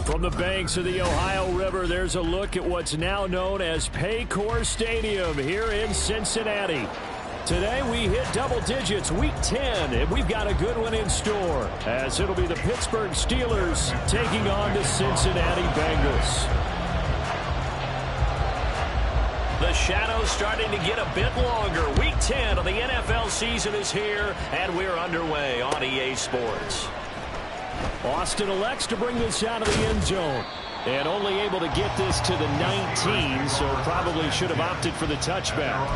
From the banks of the Ohio River, there's a look at what's now known as Paycor Stadium here in Cincinnati. Today we hit double digits, week 10, and we've got a good one in store, as it'll be the Pittsburgh Steelers taking on the Cincinnati Bengals. The shadow's starting to get a bit longer. Week 10 of the NFL season is here, and we're underway on EA Sports. Austin elects to bring this out of the end zone, and only able to get this to the 19, so probably should have opted for the touchback.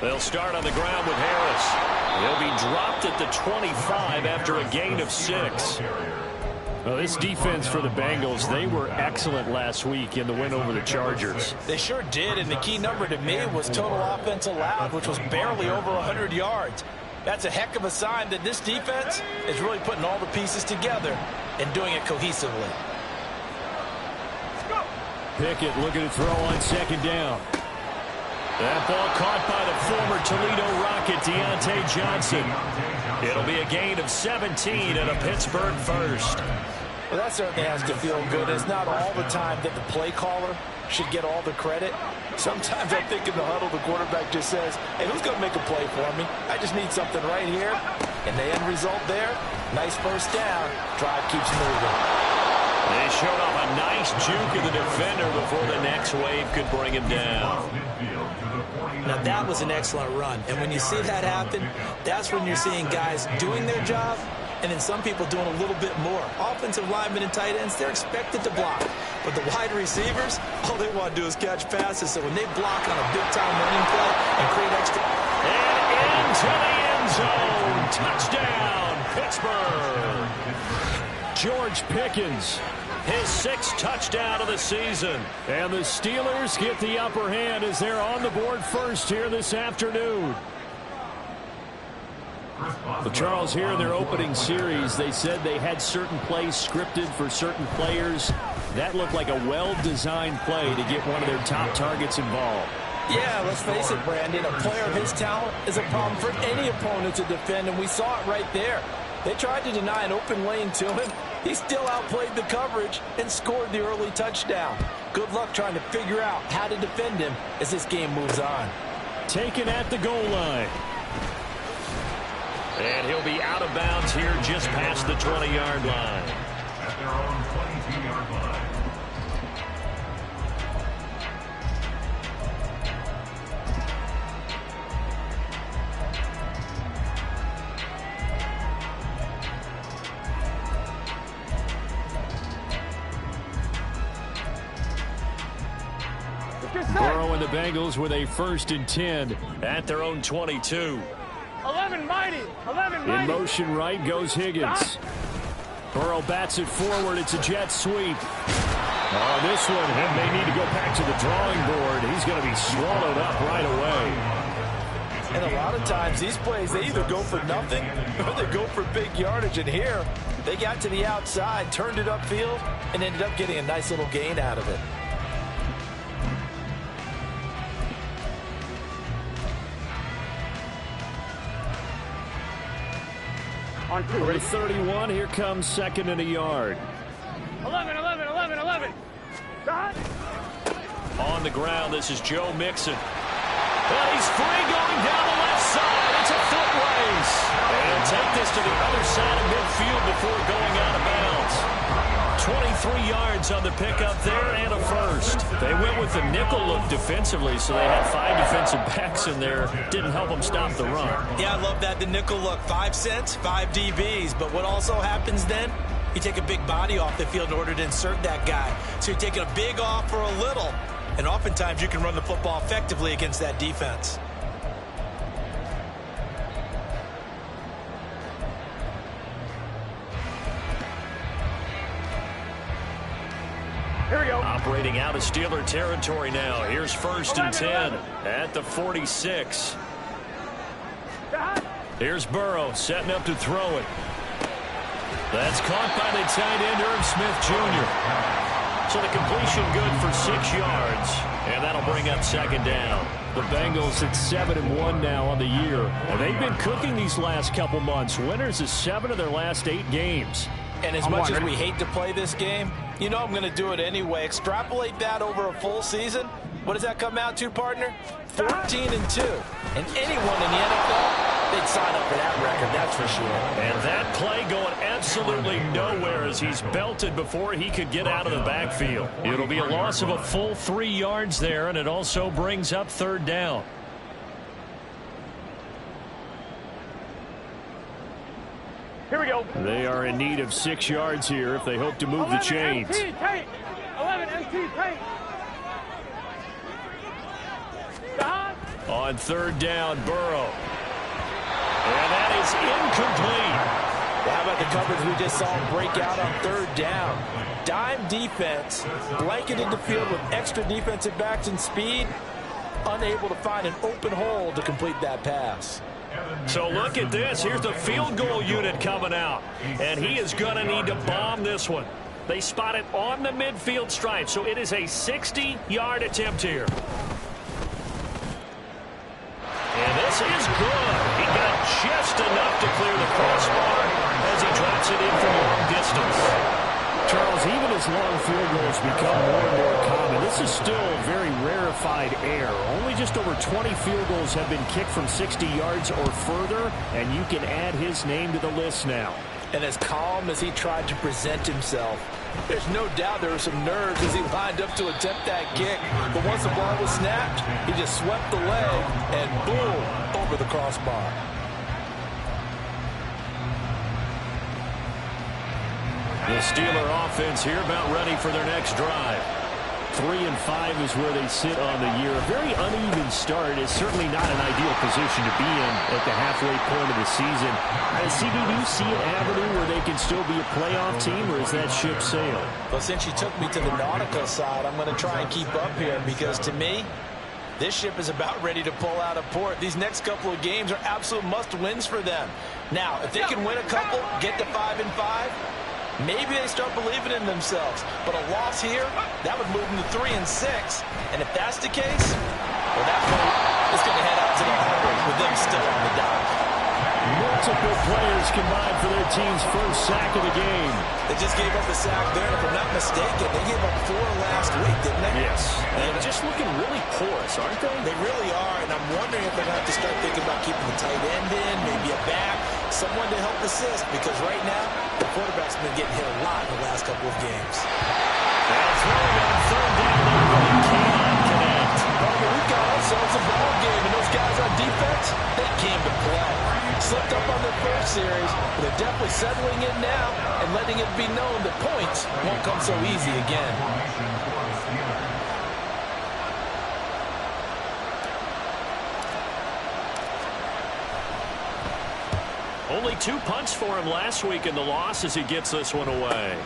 They'll start on the ground with Harris. He'll be dropped at the 25 after a gain of 6. Well, this defense for the Bengals, they were excellent last week in the win over the Chargers. They sure did, and the key number to me was total offense allowed, which was barely over 100 yards. That's a heck of a sign that this defense is really putting all the pieces together and doing it cohesively. Pickett looking to throw on second down. That ball caught by the former Toledo Rocket, Deontay Johnson. It'll be a gain of 17 and a Pittsburgh first. Well, that certainly has to feel good. It's not all the time that the play caller should get all the credit. Sometimes I think in the huddle, the quarterback just says, hey, who's going to make a play for me? I just need something right here. And the end result there, nice first down. Drive keeps moving. They showed off a nice juke of the defender before the next wave could bring him down. Now, that was an excellent run. And when you see that happen, that's when you're seeing guys doing their job and then some people doing a little bit more. Offensive linemen and tight ends, they're expected to block. But the wide receivers, all they want to do is catch passes. So when they block on a big-time running play and create extra... And into the end zone. Touchdown, Pittsburgh. George Pickens, his 6th touchdown of the season. And the Steelers get the upper hand as they're on the board first here this afternoon. Well, Charles, here in their opening series, they said they had certain plays scripted for certain players. That looked like a well-designed play to get one of their top targets involved. Yeah, let's face it, Brandon. A player of his talent is a problem for any opponent to defend, and we saw it right there. They tried to deny an open lane to him. He still outplayed the coverage and scored the early touchdown. Good luck trying to figure out how to defend him as this game moves on. Taken at the goal line. And he'll be out of bounds here just past the 20-yard line. At their own 22-yard line. Burrow and the Bengals with a 1st and 10 at their own 22. 11 mighty. In motion right goes Higgins. Burrow bats it forward. It's a jet sweep. Oh, this one, and they need to go back to the drawing board. He's going to be swallowed up right away. And a lot of times these plays, they either go for nothing or they go for big yardage. And here, they got to the outside, turned it upfield, and ended up getting a nice little gain out of it. Number 31, here comes 2nd and a yard. 11. On the ground, this is Joe Mixon. Well, he's free going down the left side. It's a foot race. And he'll take this to the other side of midfield before going out of bounds. 23 yards on the pickup there and a first. They went with the nickel look defensively, so they had 5 defensive backs in there. Didn't help them stop the run. Yeah, I love that, the nickel look. 5 cents, 5 DBs. But what also happens then, you take a big body off the field in order to insert that guy. So you're taking a big off for a little. And oftentimes you can run the football effectively against that defense. Here we go. Operating out of Steeler territory now. Here's 1st and 10 at the 46. Here's Burrow setting up to throw it. That's caught by the tight end, Irv Smith Jr. So the completion good for 6 yards, and that'll bring up 2nd down. The Bengals at 7-1 now on the year. And they've been cooking these last couple months. Winners of 7 of their last 8 games. And as much as we hate to play this game, you know I'm going to do it anyway. Extrapolate that over a full season. What does that come out to, partner? 14-2. And anyone in the NFL, they'd sign up for that record, that's for sure. And that play going absolutely nowhere as he's belted before he could get out of the backfield. It'll be a loss of a full 3 yards there, and it also brings up 3rd down. Here we go. They are in need of 6 yards here if they hope to move the chains. 11 MT tight. On 3rd down, Burrow. And that is incomplete. How about the coverage we just saw break out on 3rd down? Dime defense, blanketed the field with extra defensive backs and speed, unable to find an open hole to complete that pass. So look at this. Here's the field goal unit coming out. And he is going to need to bomb this one. They spot it on the midfield stripe. So it is a 60-yard attempt here. And this is good. He got just enough to clear the crossbar as he drops it in from long distance. Charles, even as long field goals become more and more common, this is still very rarefied air. Only just over 20 field goals have been kicked from 60 yards or further, and you can add his name to the list now. And as calm as he tried to present himself, there's no doubt there were some nerves as he lined up to attempt that kick. But once the ball was snapped, he just swept the leg and boom, over the crossbar. The Steeler offense here about ready for their next drive. 3-5 is where they sit on the year. A very uneven start is certainly not an ideal position to be in at the halfway point of the season. CB, do you see an avenue where they can still be a playoff team, or is that ship sailed? Well, since you took me to the nautical side, I'm going to try and keep up here because to me, this ship is about ready to pull out of port. These next couple of games are absolute must-wins for them. Now, if they can win a couple, get to 5-5, maybe they start believing in themselves. But a loss here, that would move them to 3-6. And if that's the case, well, that boat is going to head out to the harbor with them still on the dock. Multiple players combined for their team's first sack of the game. They just gave up a sack there. If I'm not mistaken, they gave up 4 last week, didn't they? Yes. And just looking really porous, aren't they? They really are, and I'm wondering if they're going to have to start thinking about keeping the tight end in, maybe a back, someone to help assist, because right now, the quarterback's been getting hit a lot in the last couple of games. Now throwing on 3rd down, but he cannot connect. But we've got ourselves a ball game, and those guys on defense, they came to play. Slipped up on their first series, but they're definitely settling in now and letting it be known that points won't come so easy again. Only 2 punts for him last week in the loss as he gets this one away.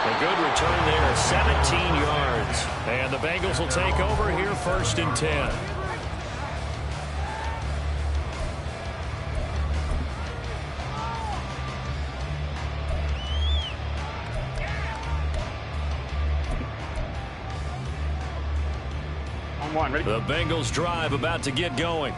A good return there, 17 yards. And the Bengals will take over here 1st and 10. The Bengals drive about to get going.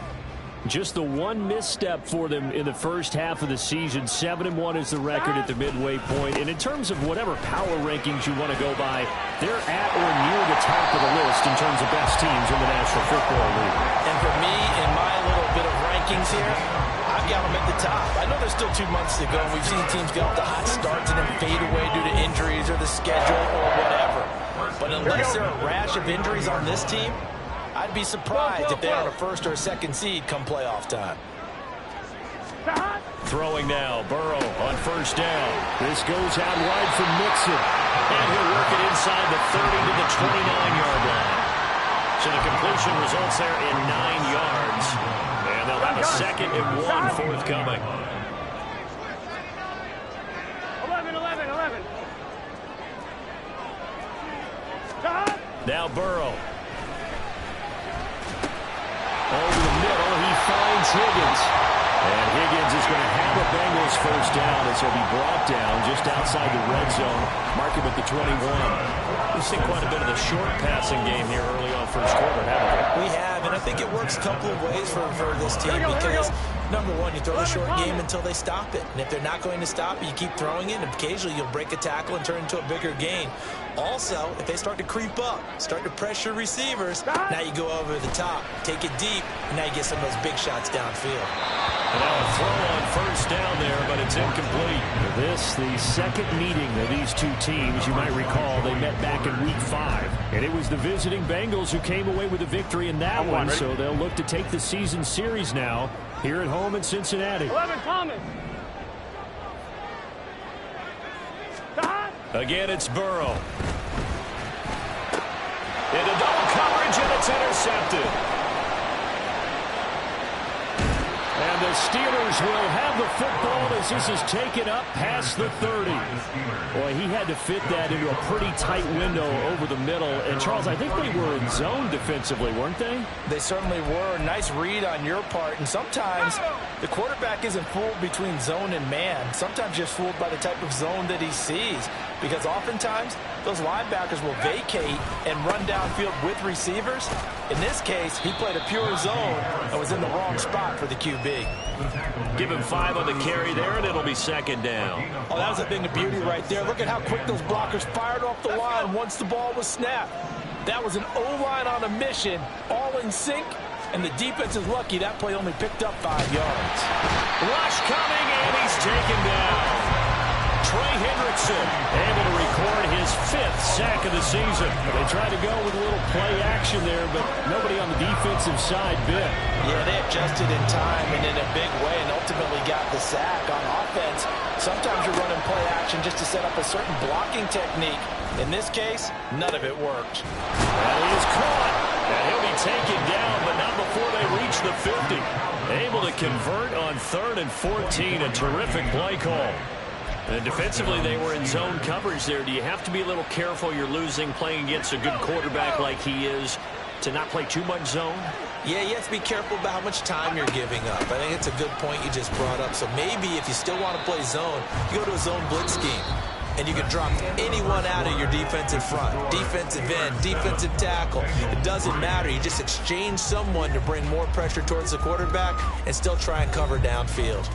Just the one misstep for them in the first half of the season. 7-1 is the record at the midway point. And in terms of whatever power rankings you want to go by, they're at or near the top of the list in terms of best teams in the National Football League. And for me, in my little bit of rankings here, I've got them at the top. I know there's still 2 months to go. We've seen teams get off to hot starts and then fade away due to injuries or the schedule or whatever. But unless there are a rash of injuries on this team, I'd be surprised if they're on a 1st or a 2nd seed come playoff time. Throwing now, Burrow on 1st down. This goes out wide for Mixon. And he'll work it inside the 30 to the 29-yard line. So the completion results there in 9 yards. And they'll have a 2nd and 1 forthcoming. 11. Now Burrow. Over the middle, he finds Higgins. And Higgins is going to have a Bengals first down as he'll be brought down just outside the red zone. Mark him at the 21. We've seen quite a bit of the short passing game here early on first quarter, haven't we? We have, and I think it works a couple of ways for this team because, number one, you throw the short game until they stop it. And if they're not going to stop it, you keep throwing it, and occasionally you'll break a tackle and turn it into a bigger gain. Also, if they start to creep up, start to pressure receivers, now you go over the top, take it deep, and now you get some of those big shots downfield. And now a throw on first down there, but it's incomplete. This, the second meeting of these two teams. You might recall they met back in Week 5. And it was the visiting Bengals who came away with a victory in that one. So they'll look to take the season series now here at home in Cincinnati. 11, Thomas. Again, it's Burrow. Into double coverage, and it's intercepted. And the Steelers will have the football as this is taken up past the 30. Boy, he had to fit that into a pretty tight window over the middle. And, Charles, I think they were in zone defensively, weren't they? They certainly were. Nice read on your part. And sometimes the quarterback isn't fooled between zone and man. Sometimes you're fooled by the type of zone that he sees. Because oftentimes those linebackers will vacate and run downfield with receivers. In this case, he played a pure zone and was in the wrong spot for the QB. Give him 5 on the carry there, and it'll be second down. Oh, that was a thing of beauty right there. Look at how quick those blockers fired off the line once the ball was snapped. That was an O-line on a mission, all in sync, and the defense is lucky that play only picked up 5 yards. Rush coming, and he's taken down. Trey Hendrickson able to record his 5th sack of the season. They tried to go with a little play action there, but nobody on the defensive side bit. Yeah, they adjusted in time and in a big way and ultimately got the sack. On offense, sometimes you're running play action just to set up a certain blocking technique. In this case, none of it worked. And he is caught. And he'll be taken down, but not before they reach the 50. Able to convert on 3rd and 14. A terrific play call. And defensively, they were in zone coverage there. Do you have to be a little careful? You're losing playing against a good quarterback like he is to not play too much zone? Yeah, you have to be careful about how much time you're giving up. I think it's a good point you just brought up. So maybe if you still want to play zone, you go to a zone blitz scheme. And you can drop anyone out of your defensive front. Defensive end, defensive tackle. It doesn't matter. You just exchange someone to bring more pressure towards the quarterback and still try and cover downfield.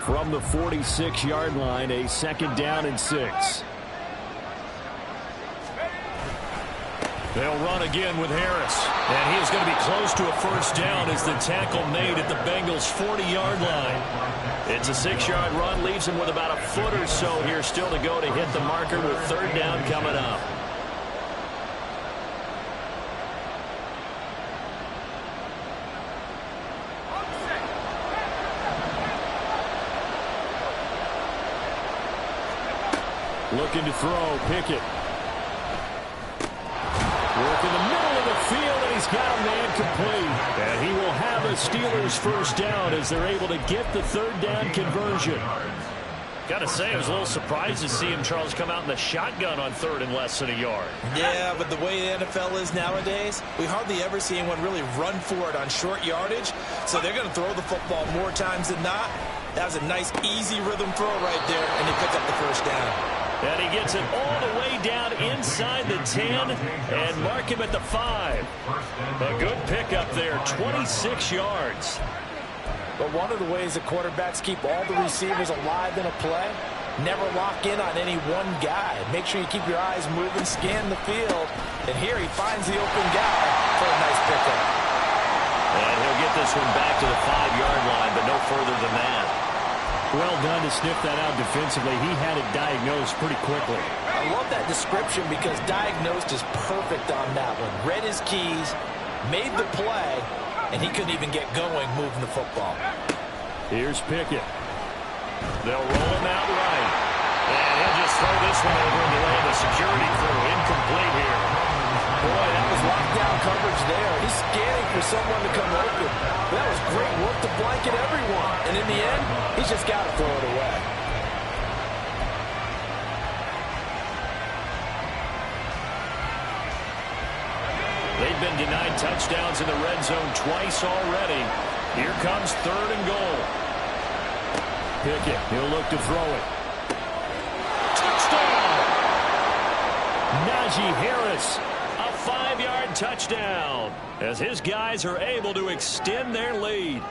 From the 46-yard line, a 2nd down and 6. They'll run again with Harris. And he is going to be close to a first down as the tackle made at the Bengals' 40-yard line. It's a 6-yard run, leaves him with about a foot or so here still to go to hit the marker with 3rd down coming up. Looking to throw, Pickett. Work in the middle of the field, and he's got a man complete. And he will have a Steelers first down as they're able to get the 3rd down conversion. Got to say, I was a little surprised to see him, Charles, come out in the shotgun on 3rd and less than a yard. Yeah, but the way the NFL is nowadays, we hardly ever see anyone really run for it on short yardage. So they're going to throw the football more times than not. That was a nice, easy rhythm throw right there, and they pick up the first down. And he gets it all the way down inside the 10 and mark him at the 5. A good pickup there, 26 yards. But one of the ways that quarterbacks keep all the receivers alive in a play, never lock in on any one guy. Make sure you keep your eyes moving, scan the field. And here he finds the open guy for a nice pickup. And he'll get this one back to the 5-yard line, but no further than that. Well done to sniff that out defensively. He had it diagnosed pretty quickly. I love that description because diagnosed is perfect on that one. Read his keys, made the play, and he couldn't even get going moving the football. Here's Pickett. They'll roll him out right. And he'll just throw this one over in the way of the security crew. Incomplete here. Boy, that was lockdown coverage there. He's scanning for someone to come open. That was great work to blanket everyone. And in the end, he's just got to throw it away. They've been denied touchdowns in the red zone twice already. Here comes 3rd and goal. Pickett, he'll look to throw it. Touchdown! Najee Harris. A 5-yard touchdown as his guys are able to extend their lead.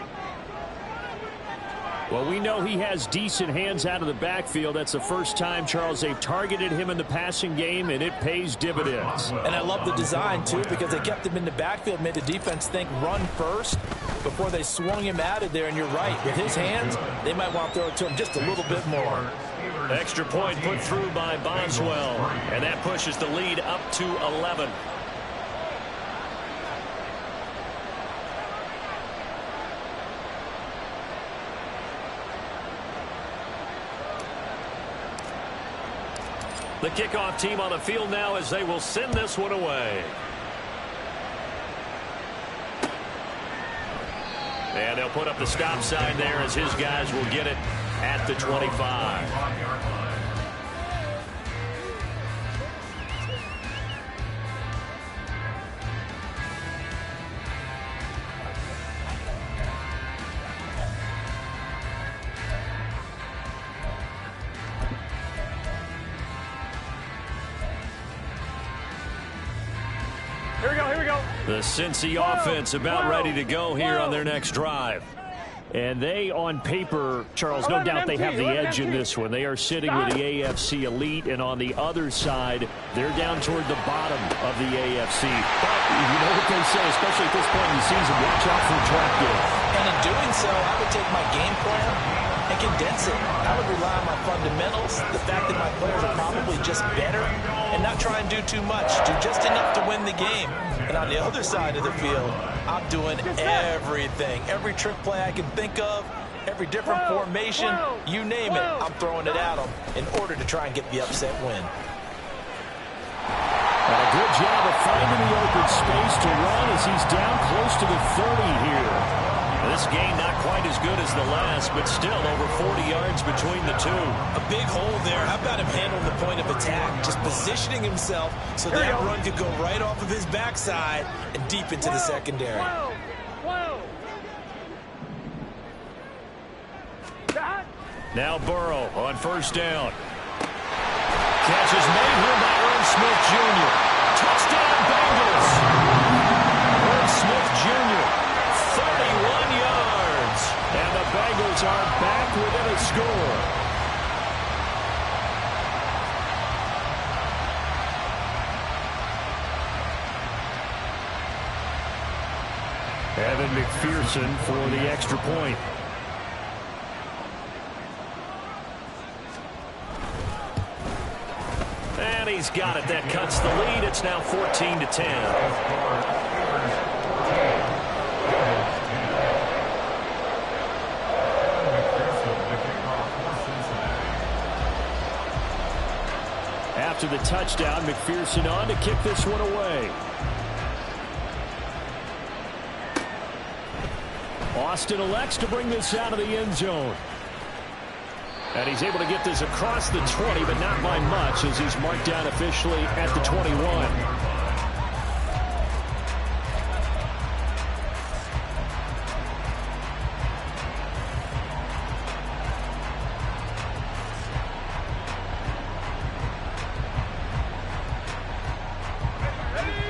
Well, we know he has decent hands out of the backfield. That's the first time, Charles, they've targeted him in the passing game, and it pays dividends. And I love the design, too, because they kept him in the backfield, made the defense think run first before they swung him out of there. And you're right, with his hands, they might want to throw it to him just a little bit more. Extra point put through by Boswell, and that pushes the lead up to 11. The kickoff team on the field now as they will send this one away. And they'll put up the stop sign there as his guys will get it at the 25. Here we go. The Cincy offense about ready to go here on their next drive. And they, on paper, Charles, no doubt they have the edge in this one. They are sitting with the AFC elite, and on the other side, they're down toward the bottom of the AFC. But you know what they say, especially at this point in the season, watch out for a trap game. And in doing so, I would take my game plan and condense it. I would rely on my fundamentals, the fact that my players are probably just better, and not try and do too much. Do just enough to win the game. And on the other side of the field, I'm doing everything. Every trick play I can think of, every different formation, you name it, I'm throwing it at them in order to try and get the upset win. And a good job of finding the open space to run as he's down close to the 30 here. This game not quite as good as the last, but still over 40 yards between the two. A big hole there. How about him handling the point of attack? Just positioning himself so that run could go right off of his backside and deep into the secondary. Now Burrow on 1st down. Catch is made here by Irv Smith Jr. Touchdown Bengals. Irv Smith Jr. 31 yards. And the Bengals are back within a score. Evan McPherson for the extra point. And he's got it. That cuts the lead. It's now 14-10. After the touchdown, McPherson on to kick this one away. Austin elects to bring this out of the end zone. And he's able to get this across the 20, but not by much as he's marked down officially at the 21.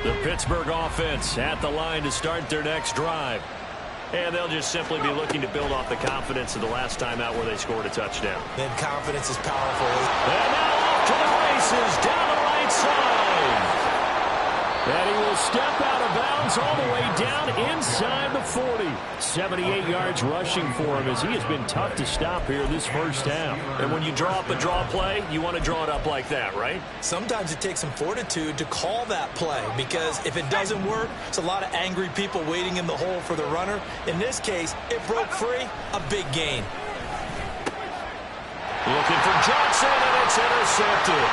The Pittsburgh offense at the line to start their next drive. And they'll just simply be looking to build off the confidence of the last time out where they scored a touchdown. Then confidence is powerful. And now off to the races down the right side. And he will step out of bounds all the way down inside the 40. 78 yards rushing for him as he has been tough to stop here this first half. And when you draw up a draw play, you want to draw it up like that, right? Sometimes it takes some fortitude to call that play because if it doesn't work, it's a lot of angry people waiting in the hole for the runner. In this case, it broke free, a big gain. Looking for Johnson, and it's intercepted.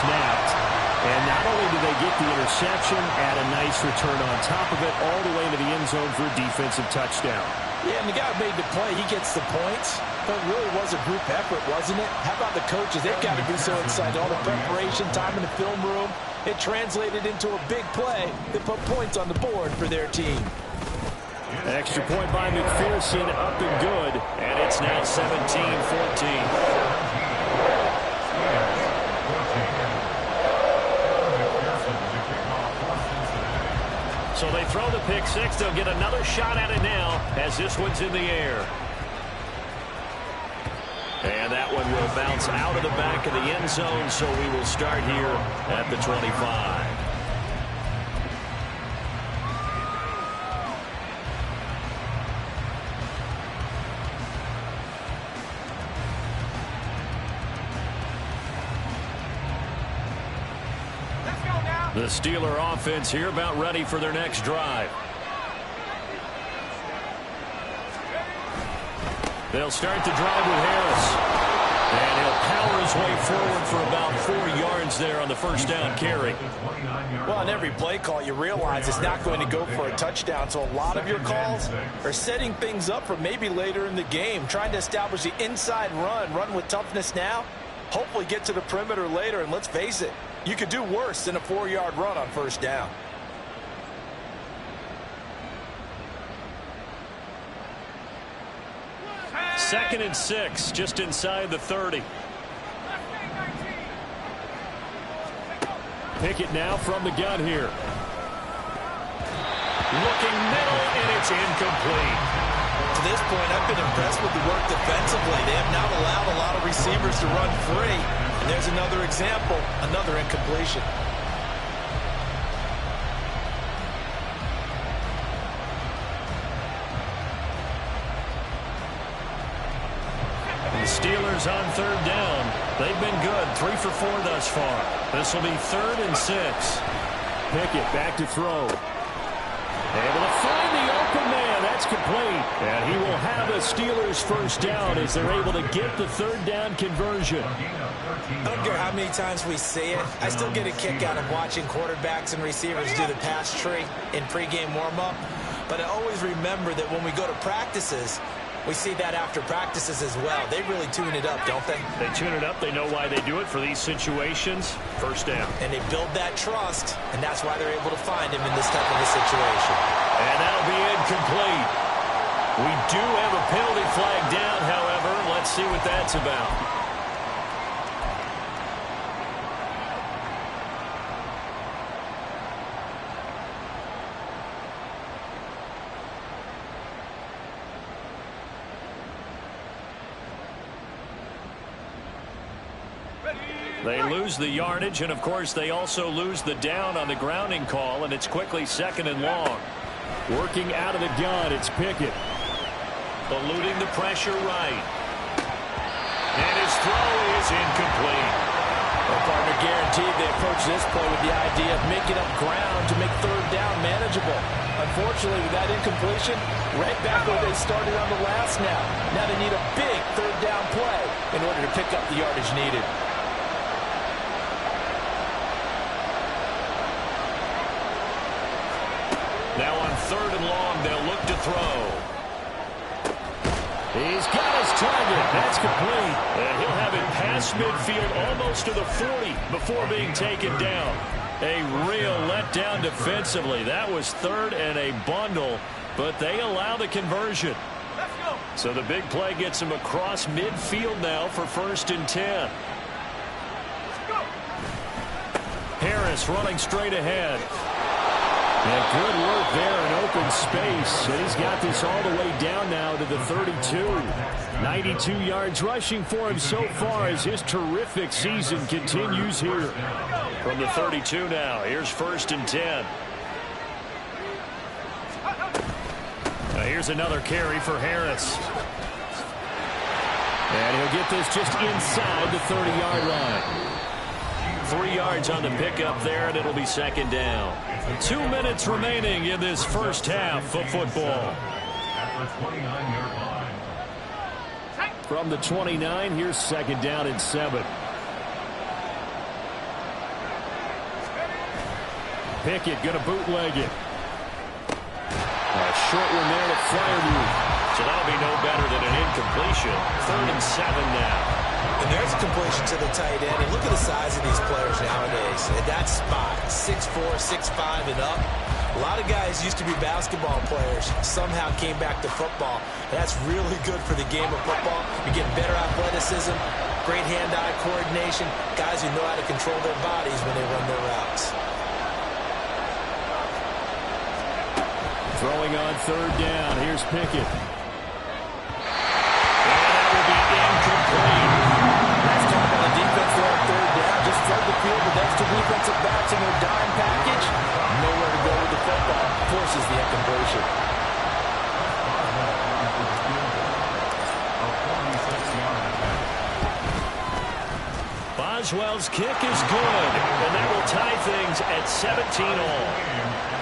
snapped. And not only do they get the interception, add a nice return on top of it, all the way into the end zone for a defensive touchdown. Yeah, and the guy who made the play, he gets the points. But it really was a group effort, wasn't it? How about the coaches? They've got to be so excited. All the preparation, time in the film room, it translated into a big play that put points on the board for their team. Extra point by McPherson, up and good. And it's now 17-14. So they throw the pick six. They'll get another shot at it now as this one's in the air. And that one will bounce out of the back of the end zone, so we will start here at the 25. The Steeler offense here about ready for their next drive. They'll start the drive with Harris. And he'll power his way forward for about 4 yards there on the first down carry. Well, on every play call, you realize it's not going to go for a touchdown. So a lot of your calls are setting things up for maybe later in the game, trying to establish the inside run with toughness now, hopefully get to the perimeter later. And let's face it, you could do worse than a 4-yard run on first down. Second and 6, just inside the 30. Pickett now from the gun here. Looking middle, and it's incomplete. To this point, I've been impressed with the work defensively. They have not allowed a lot of receivers to run free. And there's another example, another incompletion. The Steelers on third down. They've been good, 3 for 4 thus far. This will be 3rd and 6. Pickett back to throw. Able to find the open man. That's complete. And he will have a Steelers first down as they're able to get the third down conversion. I don't care how many times we see it. I still get a kick out of watching quarterbacks and receivers do the pass tree in pregame warm-up. But I always remember that when we go to practices, we see that after practices as well. They really tune it up, don't they? They tune it up. They know why they do it for these situations. First down. And they build that trust, and that's why they're able to find him in this type of a situation. And that'll be incomplete. We do have a penalty flag down, however. Let's see what that's about. They lose the yardage, and of course they also lose the down on the grounding call, and it's quickly 2nd and long. Working out of the gun, it's Pickett. Eluding the pressure right. And his throw is incomplete. Well, partner, guaranteed they approach this play with the idea of making up ground to make third down manageable. Unfortunately, with that incompletion, right back where they started on the last snap. Now they need a big third down play in order to pick up the yardage needed. Now on 3rd and long, they'll look to throw. He's got his target. That's complete. And he'll have it past midfield, almost to the 40 before being taken down. A real letdown defensively. That was 3rd and a bundle, but they allow the conversion. So the big play gets him across midfield now for 1st and 10. Harris running straight ahead. And good work there in open space. And he's got this all the way down now to the 32. 92 yards rushing for him so far as his terrific season continues here. From the 32 now, here's 1st and 10. Here's another carry for Harris. And he'll get this just inside the 30-yard line. 3 yards on the pickup there, and it'll be 2nd down. 2 minutes remaining in this first half of football. From the 29, here's 2nd down and 7. Pickett going to bootleg it. A short one there to Fryermuth. So that'll be no better than an incompletion. 3rd and 7 now. And there's a completion to the tight end. And look at the size of these players nowadays. At that spot, 6'4", 6'5", and up. A lot of guys used to be basketball players, somehow came back to football. And that's really good for the game of football. You get better athleticism, great hand-eye coordination, guys who know how to control their bodies when they run their routes. Throwing on 3rd down. Here's Pickett. And that will be incomplete. That's talk about the defense there on 3rd down. Just flood the field with extra defensive backs in their dime package. Nowhere to go with the football. Forces the incompletion. Boswell's kick is good, and that will tie things at 17 all.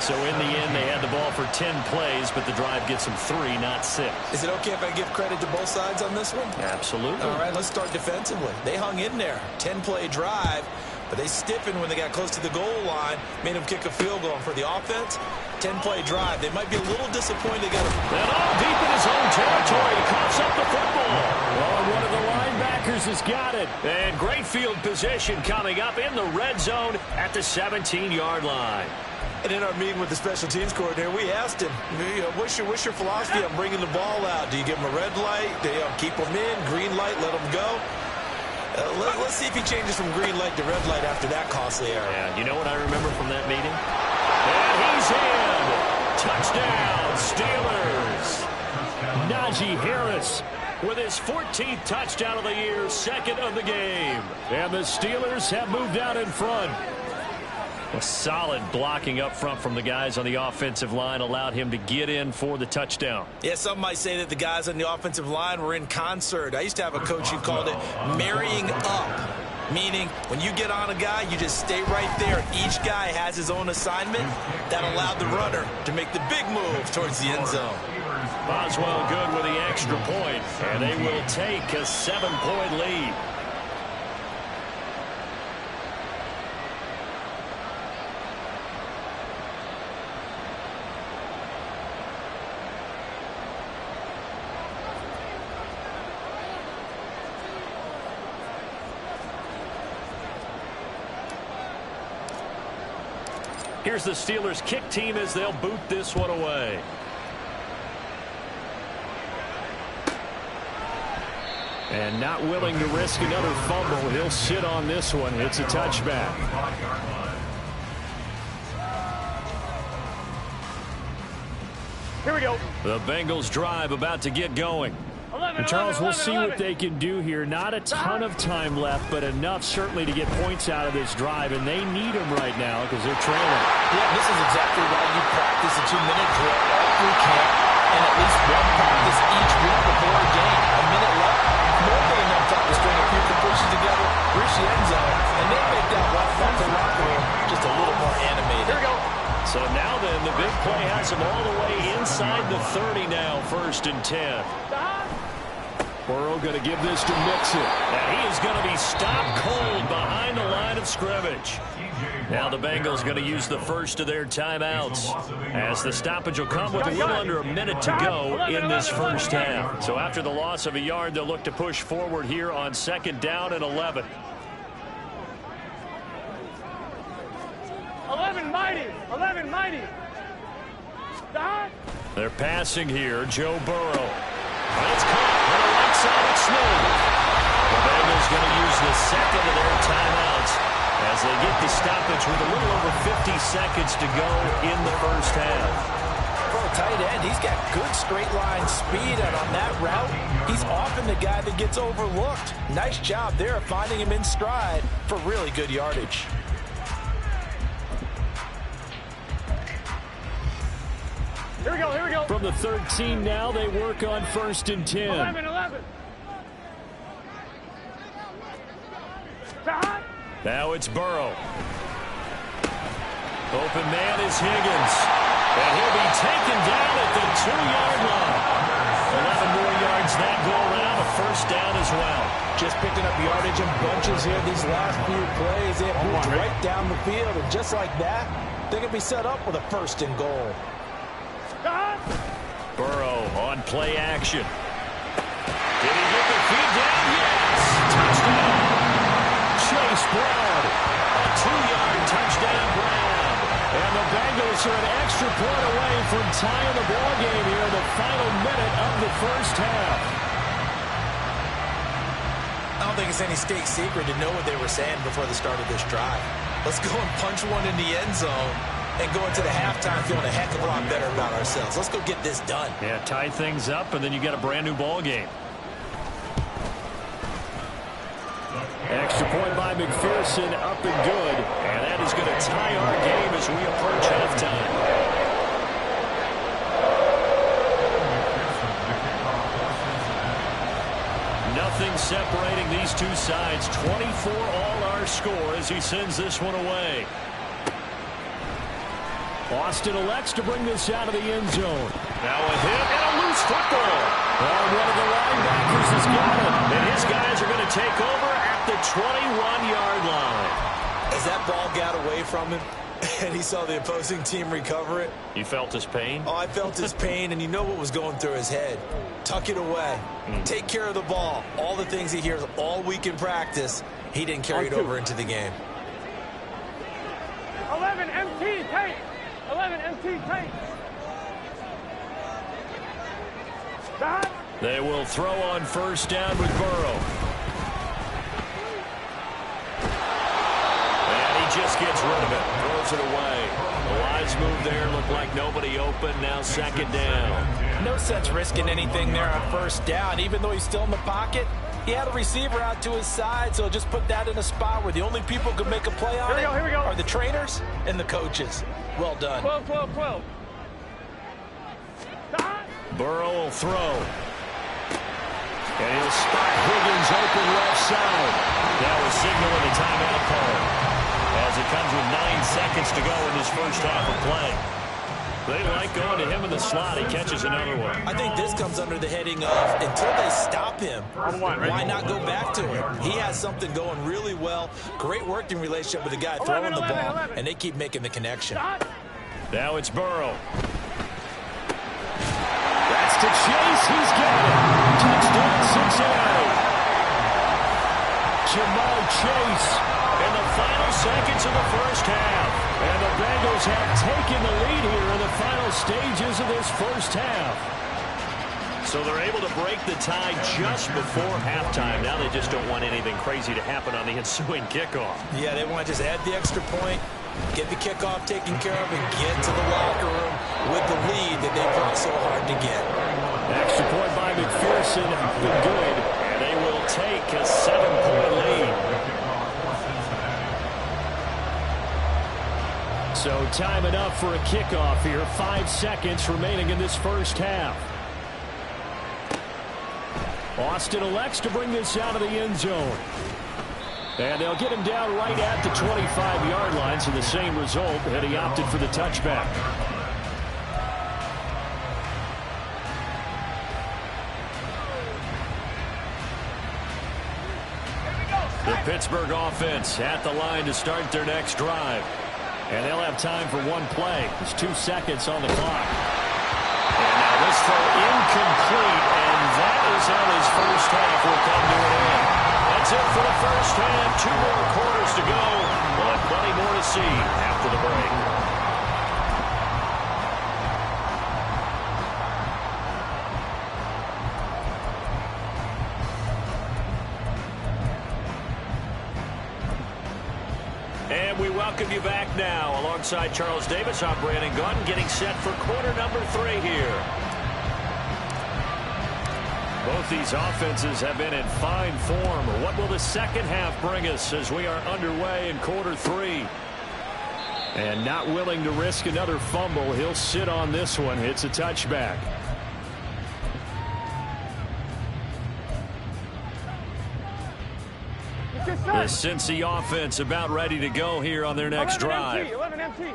So in the end, they had the ball for 10 plays, but the drive gets them 3, not 6. Is it okay if I give credit to both sides on this one? Absolutely. All right, let's start defensively. They hung in there. 10-play drive, but they stiffened when they got close to the goal line, made them kick a field goal. And for the offense, 10-play drive. They might be a little disappointed. They got and all deep in his own territory. He coughs up the football. Well, one of the linebackers has got it. And great field position coming up in the red zone at the 17-yard line. And in our meeting with the special teams coordinator, we asked him, what's your philosophy on bringing the ball out? Do you give him a red light? Do you keep him in? Green light, let him go? Let's see if he changes from green light to red light after that costly error. Yeah, you know what I remember from that meeting? And he's in. Touchdown, Steelers. Najee Harris with his 14th touchdown of the year, 2nd of the game. And the Steelers have moved out in front. A solid blocking up front from the guys on the offensive line allowed him to get in for the touchdown. Yeah, some might say that the guys on the offensive line were in concert. I used to have a coach who called it marrying up, meaning when you get on a guy, you just stay right there. Each guy has his own assignment. That allowed the runner to make the big move towards the end zone. Boswell good with the extra point, and they will take a 7-point lead. Here's the Steelers kick team as they'll boot this one away. And not willing to risk another fumble. He'll sit on this one. It's a touchback. Here we go. The Bengals drive about to get going. And Charles, we'll see what they can do here. Not a ton of time left, but enough certainly to get points out of this drive, and they need them right now because they're trailing. Yeah, this is exactly why you practice a 2-minute drill every camp and at least one practice each week before a game. A minute left, more than enough time to string a few completions together, reach the end zone, and then make that walk back to the locker room just a little more animated. Here we go. So now then, the big play has him all the way inside the 30 now, 1st and 10. Burrow going to give this to Mixon. And he is going to be stopped cold behind the line of scrimmage. Now the Bengals going to use the first of their timeouts, as the stoppage will come with a little under a minute to go in this first half. So after the loss of a yard, they'll look to push forward here on 2nd down and 11. 11 mighty. 11 mighty. They're passing here. Joe Burrow. It's caught on the right side. It's smooth. The Bengals going to use the 2nd of their timeouts as they get the stoppage with a little over 50 seconds to go in the first half. For a tight end, he's got good straight line speed, and on that route, he's often the guy that gets overlooked. Nice job there of finding him in stride for really good yardage. Here we go, here we go. From the 13 now, they work on 1st and 10. 11. Now it's Burrow. Open man is Higgins. And he'll be taken down at the 2-yard line. 11 more yards that go around, a 1st down as well. Just picking up yardage in bunches here these last few plays. They have moved right down the field, and just like that, They can be set up with a 1st and goal. Burrow on play action. Did he get the feet down? Yes! Touchdown! Chase Brown. A 2-yard touchdown Brown. And the Bengals are an extra point away from tying the ball game here in the final minute of the first half. I don't think it's any state secret to know what they were saying before the start of this drive. Let's go and punch one in the end zone and go into the halftime feeling a heck of a lot better about ourselves. Let's go get this done. Yeah, tie things up, and then you get a brand new ball game. Extra point by McPherson, up and good. And that is going to tie our game as we approach halftime. Nothing separating these two sides. 24 all our score as he sends this one away. Austin elects to bring this out of the end zone. Now a hit and a loose football. Well, one of the linebackers has got it. And his guys are going to take over at the 21-yard line. As that ball got away from him and he saw the opposing team recover it. You felt his pain? Oh, I felt his pain, and you know what was going through his head. Tuck it away. Take care of the ball. All the things he hears all week in practice, he didn't carry it over into the game. 11 MT tape. 11 MT tape. They will throw on 1st down with Burrow. And he just gets rid of it. Throws it away. The wise move there. Looked like nobody open. Now 2nd down. No sense risking anything there on 1st down. Even though he's still in the pocket, he had a receiver out to his side, so just put that in a spot where the only people who can make a play on it are the trainers and the coaches. Well done. 12, 12, 12. Burrow will throw. And he'll spot Higgins open left side. That was signaling a timeout call as it comes with 9 seconds to go in this first half of play. They like going to him in the slot. He catches another one. I think this comes under the heading of until they stop him, why not go back to him? He has something going really well. Great working relationship with the guy throwing the ball, and they keep making the connection. Now it's Burrow. That's to Chase. He's got it. Touchdown, Cincinnati. Jamal Chase in the final seconds of the first half. And the Bengals have taken the lead here in the final stages of this first half. So they're able to break the tie just before halftime. Now they just don't want anything crazy to happen on the ensuing kickoff. Yeah, they want to just add the extra point, get the kickoff taken care of, and get to the locker room with the lead that they fought so hard to get. Extra point by McPherson. Good. And they will take a 7-point lead. So time enough for a kickoff here. 5 seconds remaining in this first half. Austin elects to bring this out of the end zone. And they'll get him down right at the 25-yard line, so the same result, and he opted for the touchback. The Pittsburgh offense at the line to start their next drive. And they'll have time for one play. There's 2 seconds on the clock. And now this throw incomplete, and that is how his first half will come to an end. That's it for the first half. 2 more quarters to go. We'll have plenty more to see after the break. And we welcome you back now. Alongside Charles Davis, I'm Brandon Gunn, getting set for quarter number 3 here. Both these offenses have been in fine form. What will the second half bring us as we are underway in quarter 3? And not willing to risk another fumble, he'll sit on this one. It's a touchback. The Cincy offense about ready to go here on their next drive.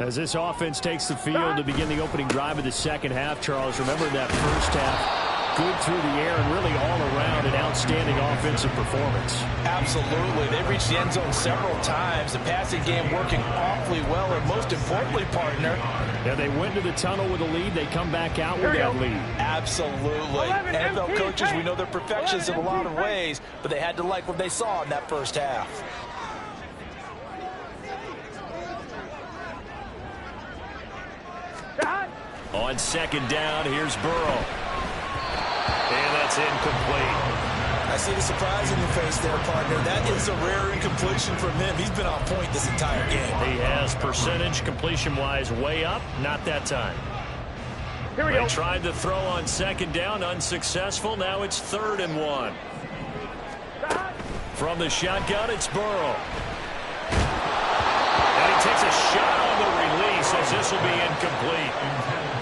As this offense takes the field to begin the opening drive of the second half, Charles, remember that first half, good through the air and really all around an outstanding offensive performance. Absolutely. They've reached the end zone several times. The passing game working awfully well, and most importantly, partner. Yeah, they went to the tunnel with a lead. They come back out with that lead. Absolutely. NFL coaches, we know they're perfectionists in a lot of ways, but they had to like what they saw in that first half. On second down, here's Burrow. And that's incomplete. I see the surprise in your face there, partner. That is a rare incompletion from him. He's been on point this entire game. He has percentage completion-wise way up. Not that time. Here we go. They tried to throw on second down, unsuccessful. Now it's 3rd and 1. From the shotgun, it's Burrow. And he takes a shot on the release as this will be incomplete.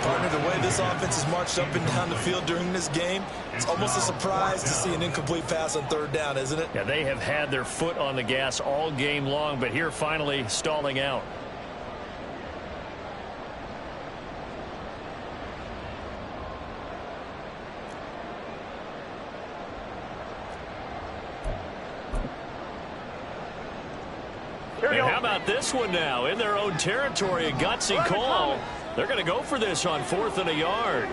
Partner, the way this offense has marched up and down the field during this game, it's almost a surprise to see an incomplete pass on 3rd down, isn't it? Yeah, they have had their foot on the gas all game long, but here finally stalling out. And how about this one now? In their own territory, a gutsy call. They're going to go for this on 4th and a yard.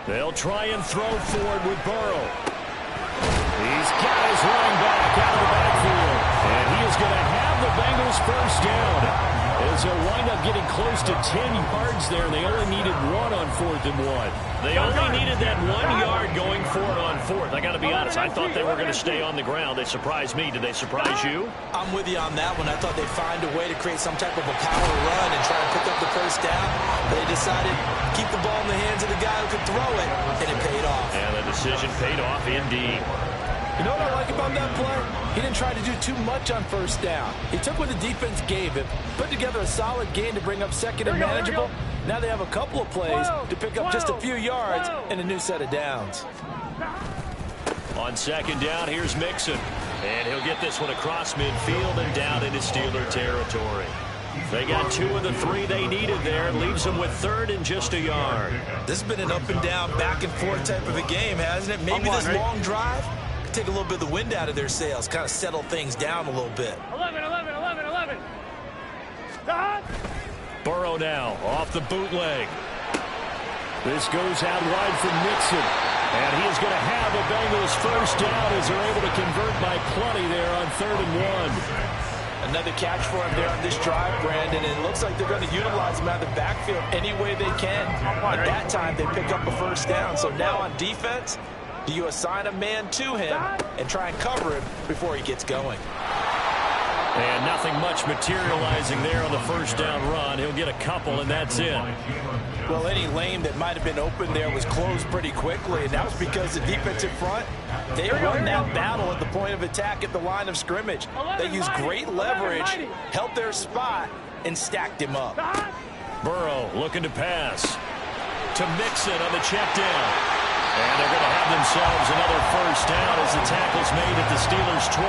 They'll try and throw forward with Burrow. He's got his running back out of the backfield. And he is going to have the Bengals first down. As they'll wind up getting close to 10 yards there. They only needed 1 on 4th and 1. They only needed that 1 yard going for it on 4th. I got to be honest, I thought they were going to stay on the ground. They surprised me. Did they surprise you? I'm with you on that one. I thought they'd find a way to create some type of a power run and try and pick up the first down. They decided to keep the ball in the hands of the guy who could throw it, and it paid off. And the decision paid off indeed. You know what I like about that play? He didn't try to do too much on 1st down. He took what the defense gave him, put together a solid game to bring up 2nd and manageable. Now they have a couple of plays to pick up just a few yards and a new set of downs. On 2nd down, here's Mixon. And he'll get this one across midfield and down into Steeler territory. They got 2 of the 3 they needed there. Leaves them with 3rd and just a yard. This has been an up and down, back and forth type of a game, hasn't it? Maybe this long drive take a little bit of the wind out of their sails, kind of settle things down a little bit. 11. Burrow now off the bootleg. This goes out wide from Mixon. And he is going to have the Bengals first down as they're able to convert by plenty there on 3rd and 1. Another catch for him there on this drive, Brandon. And it looks like they're going to utilize him out of the backfield any way they can. At that time, they pick up a first down. So now on defense, do you assign a man to him and try and cover him before he gets going? And nothing much materializing there on the first down run. He'll get a couple, and that's it. Well, any lane that might have been open there was closed pretty quickly, and that was because the defensive front, they won that battle at the point of attack at the line of scrimmage. They used great leverage, held their spot, and stacked him up. Burrow looking to pass to Mixon on the check down. And they're going to have themselves another first down as the tackle's made at the Steelers' 28.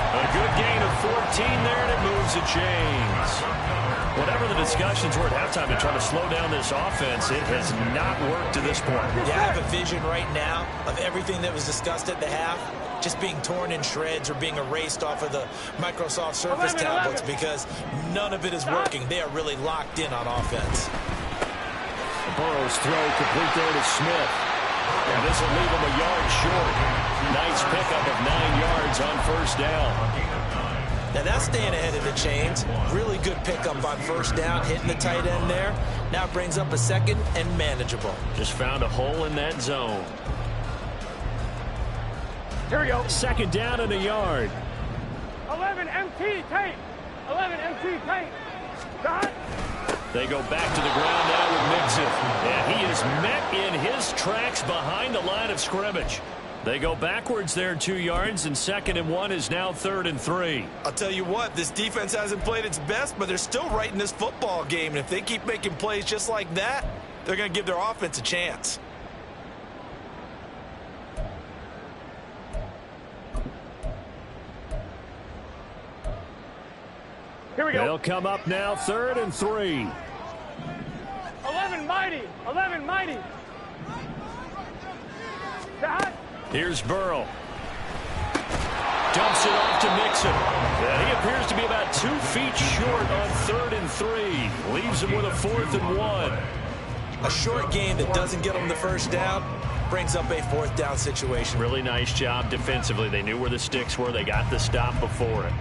A good gain of 14 there, and it moves the chains. Whatever the discussions were at halftime to try to slow down this offense, it has not worked to this point. Yeah, I have a vision right now of everything that was discussed at the half just being torn in shreds or being erased off of the Microsoft Surface tablets because none of it is working. They are really locked in on offense. Burrow's throw complete there to Smith. And this will leave him a yard short. Nice pickup of 9 yards on first down. Now that's staying ahead of the chains. Really good pickup on first down, hitting the tight end there. Now brings up a 2nd and manageable. Just found a hole in that zone. Here we go. 2nd down and a yard. 11 MT tape. 11 MT tape. Dot. They go back to the ground now with Mixon. And he is met in his tracks behind the line of scrimmage. They go backwards there 2 yards, and 2nd and 1 is now 3rd and 3. I'll tell you what, this defense hasn't played its best, but they're still right in this football game. And if they keep making plays just like that, they're going to give their offense a chance. Here we go. They'll come up now 3rd and 3. 11 mighty. 11 mighty. Here's Burrow. Dumps it off to Mixon. And he appears to be about 2 feet short on 3rd and 3. Leaves him with a 4th and 1. A short game that doesn't get them the first down brings up a 4th down situation. Really nice job defensively. They knew where the sticks were. They got the stop before it.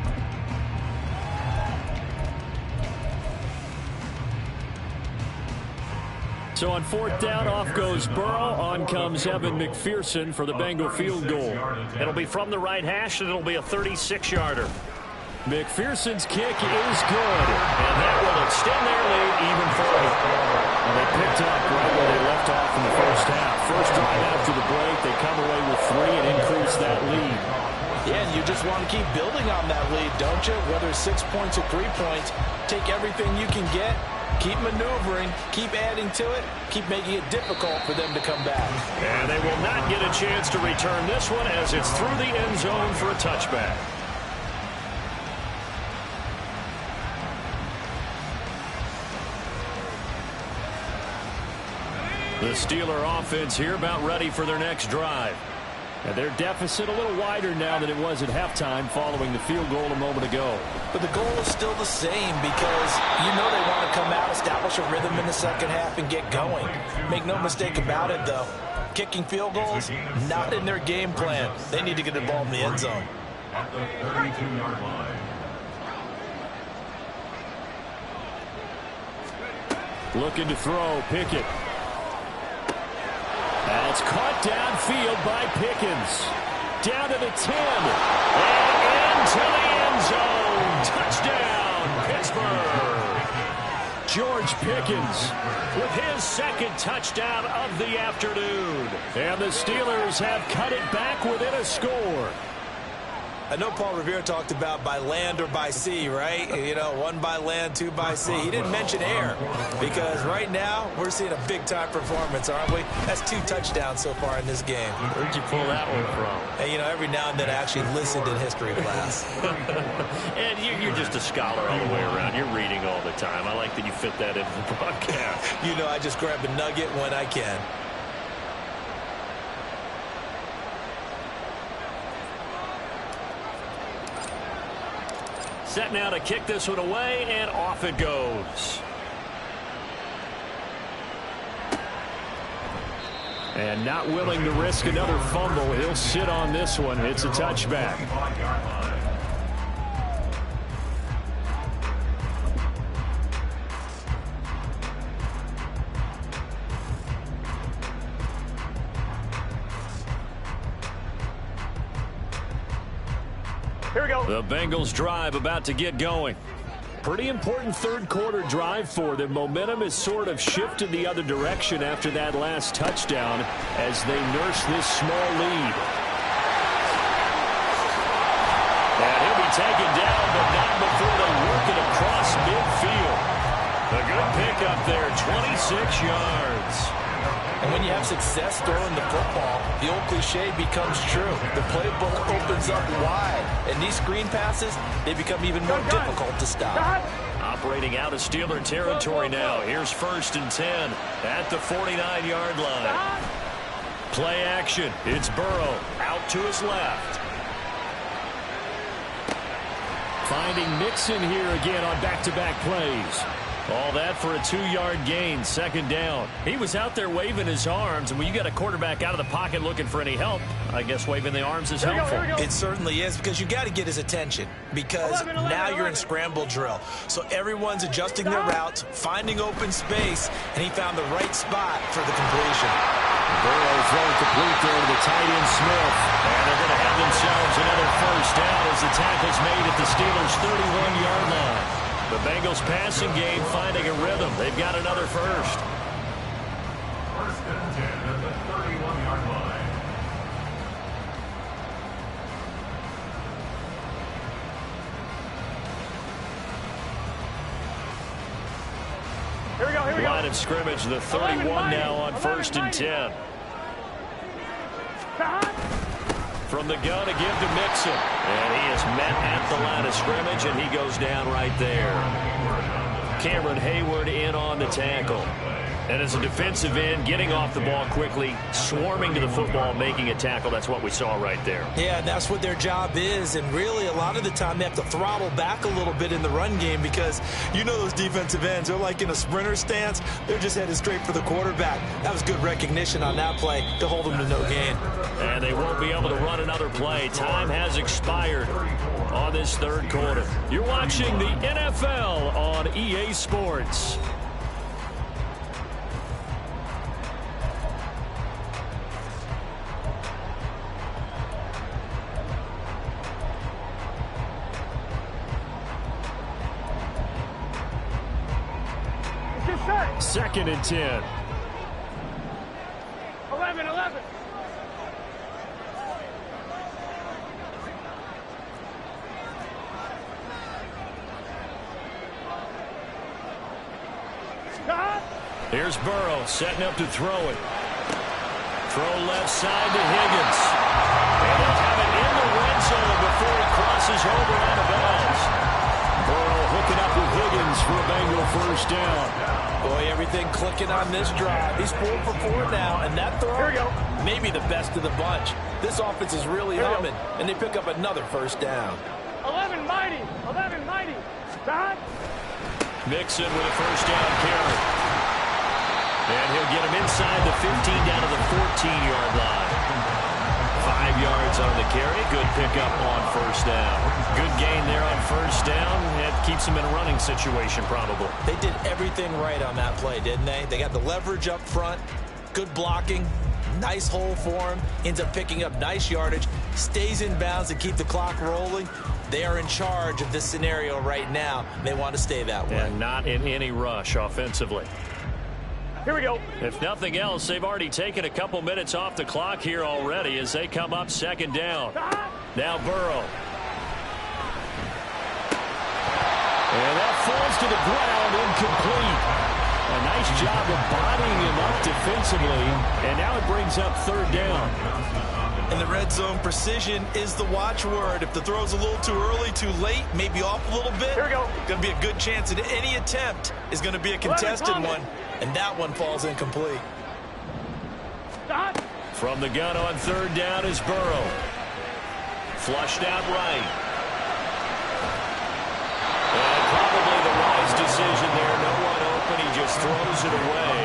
So on 4th down, off goes Burrow. On comes Evan McPherson for the Bengal field goal. It'll be from the right hash, and it'll be a 36-yarder. McPherson's kick is good. And that will extend their lead even further. And they picked up right where they left off in the first half. First drive after the break, they come away with 3 and increase that lead. Yeah, and you just want to keep building on that lead, don't you? Whether it's 6 points or 3 points, take everything you can get. Keep maneuvering, keep adding to it, keep making it difficult for them to come back. And they will not get a chance to return this one as it's through the end zone for a touchback. The Steeler offense here about ready for their next drive. And their deficit a little wider now than it was at halftime following the field goal a moment ago. But the goal is still the same because you know they want to come out, establish a rhythm in the second half, and get going. Make no mistake about it, though. Kicking field goals, not in their game plan. They need to get the ball in the end zone. At the 32-yard line. Looking to throw, Pickett. That's caught downfield by Pickens. Down to the 10. And into the end zone. Touchdown, Pittsburgh. George Pickens with his 2nd touchdown of the afternoon. And the Steelers have cut it back within a score. I know Paul Revere talked about by land or by sea, right? You know, 1 by land, 2 by sea. He didn't mention air because right now we're seeing a big-time performance, aren't we? That's 2 touchdowns so far in this game. Where'd you pull that one from? And, you know, every now and then I actually listened in history class. And you're just a scholar all the way around. You're reading all the time. I like that you fit that into the broadcast. You know, I just grab a nugget when I can. Set now to kick this one away, and off it goes. And not willing to risk another fumble. He'll sit on this one. It's a touchback. Here we go. The Bengals drive about to get going. Pretty important 3rd quarter drive for them. Momentum has sort of shifted the other direction after that last touchdown as they nurse this small lead. And he'll be taken down, but not before they work it across midfield. A good pickup there, 26 yards. And when you have success throwing the football, the old cliche becomes true. The playbook opens up wide. And these screen passes, they become even more difficult to stop. Operating out of Steeler territory now. Here's 1st and 10 at the 49-yard line. Play action. It's Burrow out to his left. Finding Mixon here again on back-to-back plays. All that for a 2-yard gain, 2nd down. He was out there waving his arms, and when you got a quarterback out of the pocket looking for any help, I guess waving the arms is helpful. It certainly is because you got to get his attention because now you're in scramble drill. So everyone's adjusting their routes, finding open space, and he found the right spot for the completion. Burrow throwing complete there to the tight end Smith. And they're going to have themselves another 1st down as the tackle's made at the Steelers' 31-yard line. The Bengals passing game finding a rhythm. They've got another 1st. 1st and 10 at the 31-yard line. Here we go, here we go. Line of scrimmage, the 31 now on 1st and 10. From the gun to give to Mixon. And he is met at the line of scrimmage, and he goes down right there. Cameron Hayward in on the tackle. And as a defensive end, getting off the ball quickly, swarming to the football, making a tackle, that's what we saw right there. Yeah, and that's what their job is. And really, a lot of the time, they have to throttle back a little bit in the run game because you know those defensive ends, they're like in a sprinter stance. They're just headed straight for the quarterback. That was good recognition on that play to hold them to no gain. And they won't be able to run another play. Time has expired on this third quarter. You're watching the NFL on EA Sports. Second and 10. 11. Stop. Here's Burrow setting up to throw it. Throw left side to Higgins. And he'll have it in the red zone before he crosses over out of bounds. Burrow hooking up with Higgins for a Bengal first down. Boy, everything clicking on this drive. He's 4 for 4 now, and that throw, Here we go. maybe the best of the bunch. This offense is really humming, and they pick up another first down. 11 mighty. Stop. Mixon with a first down carry. And he'll get him inside the 15 down to the 14-yard line. 5 yards on the carry. Good pickup on first down. Good gain there on first down. It keeps him in a running situation probably. They did everything right on that play, didn't they? They got the leverage up front, good blocking, nice hole for him, ends up picking up nice yardage, stays in bounds to keep the clock rolling. They are in charge of this scenario right now. They want to stay that way. And not in any rush offensively. Here we go. If nothing else, they've already taken a couple minutes off the clock here already as they come up second down. Now Burrow. And that falls to the ground, incomplete. A nice job of bodying him up defensively, and now it brings up third down. In the red zone, precision is the watchword. If the throw's a little too early, too late, maybe off a little bit, Here we go. going to be a good chance that any attempt is going to be a contested one, and that one falls incomplete. Stop. From the gun on third down is Burrow. Flushed out right. And probably the wise decision there. No one open. He just throws it away.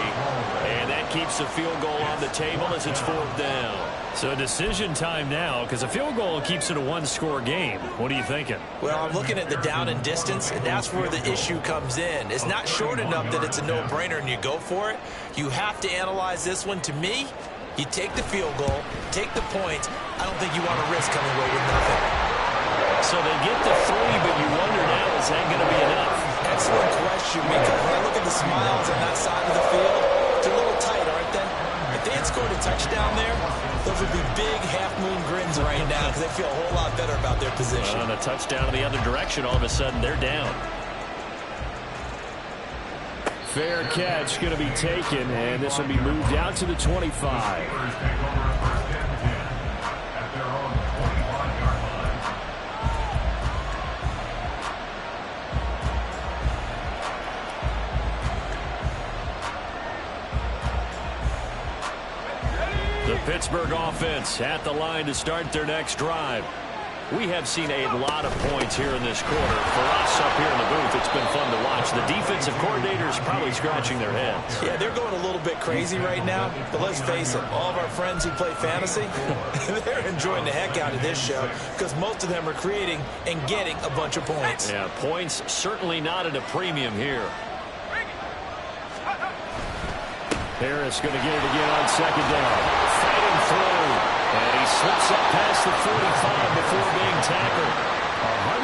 And that keeps the field goal on the table as it's fourth down. So decision time now because a field goal keeps it a one-score game. What are you thinking? Well, I'm looking at the down and distance, and that's where the issue comes in. It's not short enough that it's a no-brainer and you go for it. You have to analyze this one. To me, you take the field goal, take the points. I don't think you want to risk coming away with nothing. So they get the 3, but you wonder now, is that going to be enough? Excellent question, because when I look at the smiles on that side of the field, they're a little tight, aren't they? If they had scored a touchdown there, those would be big half-moon grins right now because they feel a whole lot better about their position. On a touchdown in the other direction, all of a sudden they're down. Fair catch going to be taken, and this will be moved out to the 25. The Pittsburgh offense at the line to start their next drive. We have seen a lot of points here in this quarter. For us up here in the booth, it's been fun to watch. The defensive coordinators probably scratching their heads. Yeah, they're going a little bit crazy right now, but let's face it, all of our friends who play fantasy, they're enjoying the heck out of this show because most of them are creating and getting a bunch of points. Yeah, points certainly not at a premium here. Harris going to get it again on second down. Fighting through. And he slips up past the 45 before being tackled.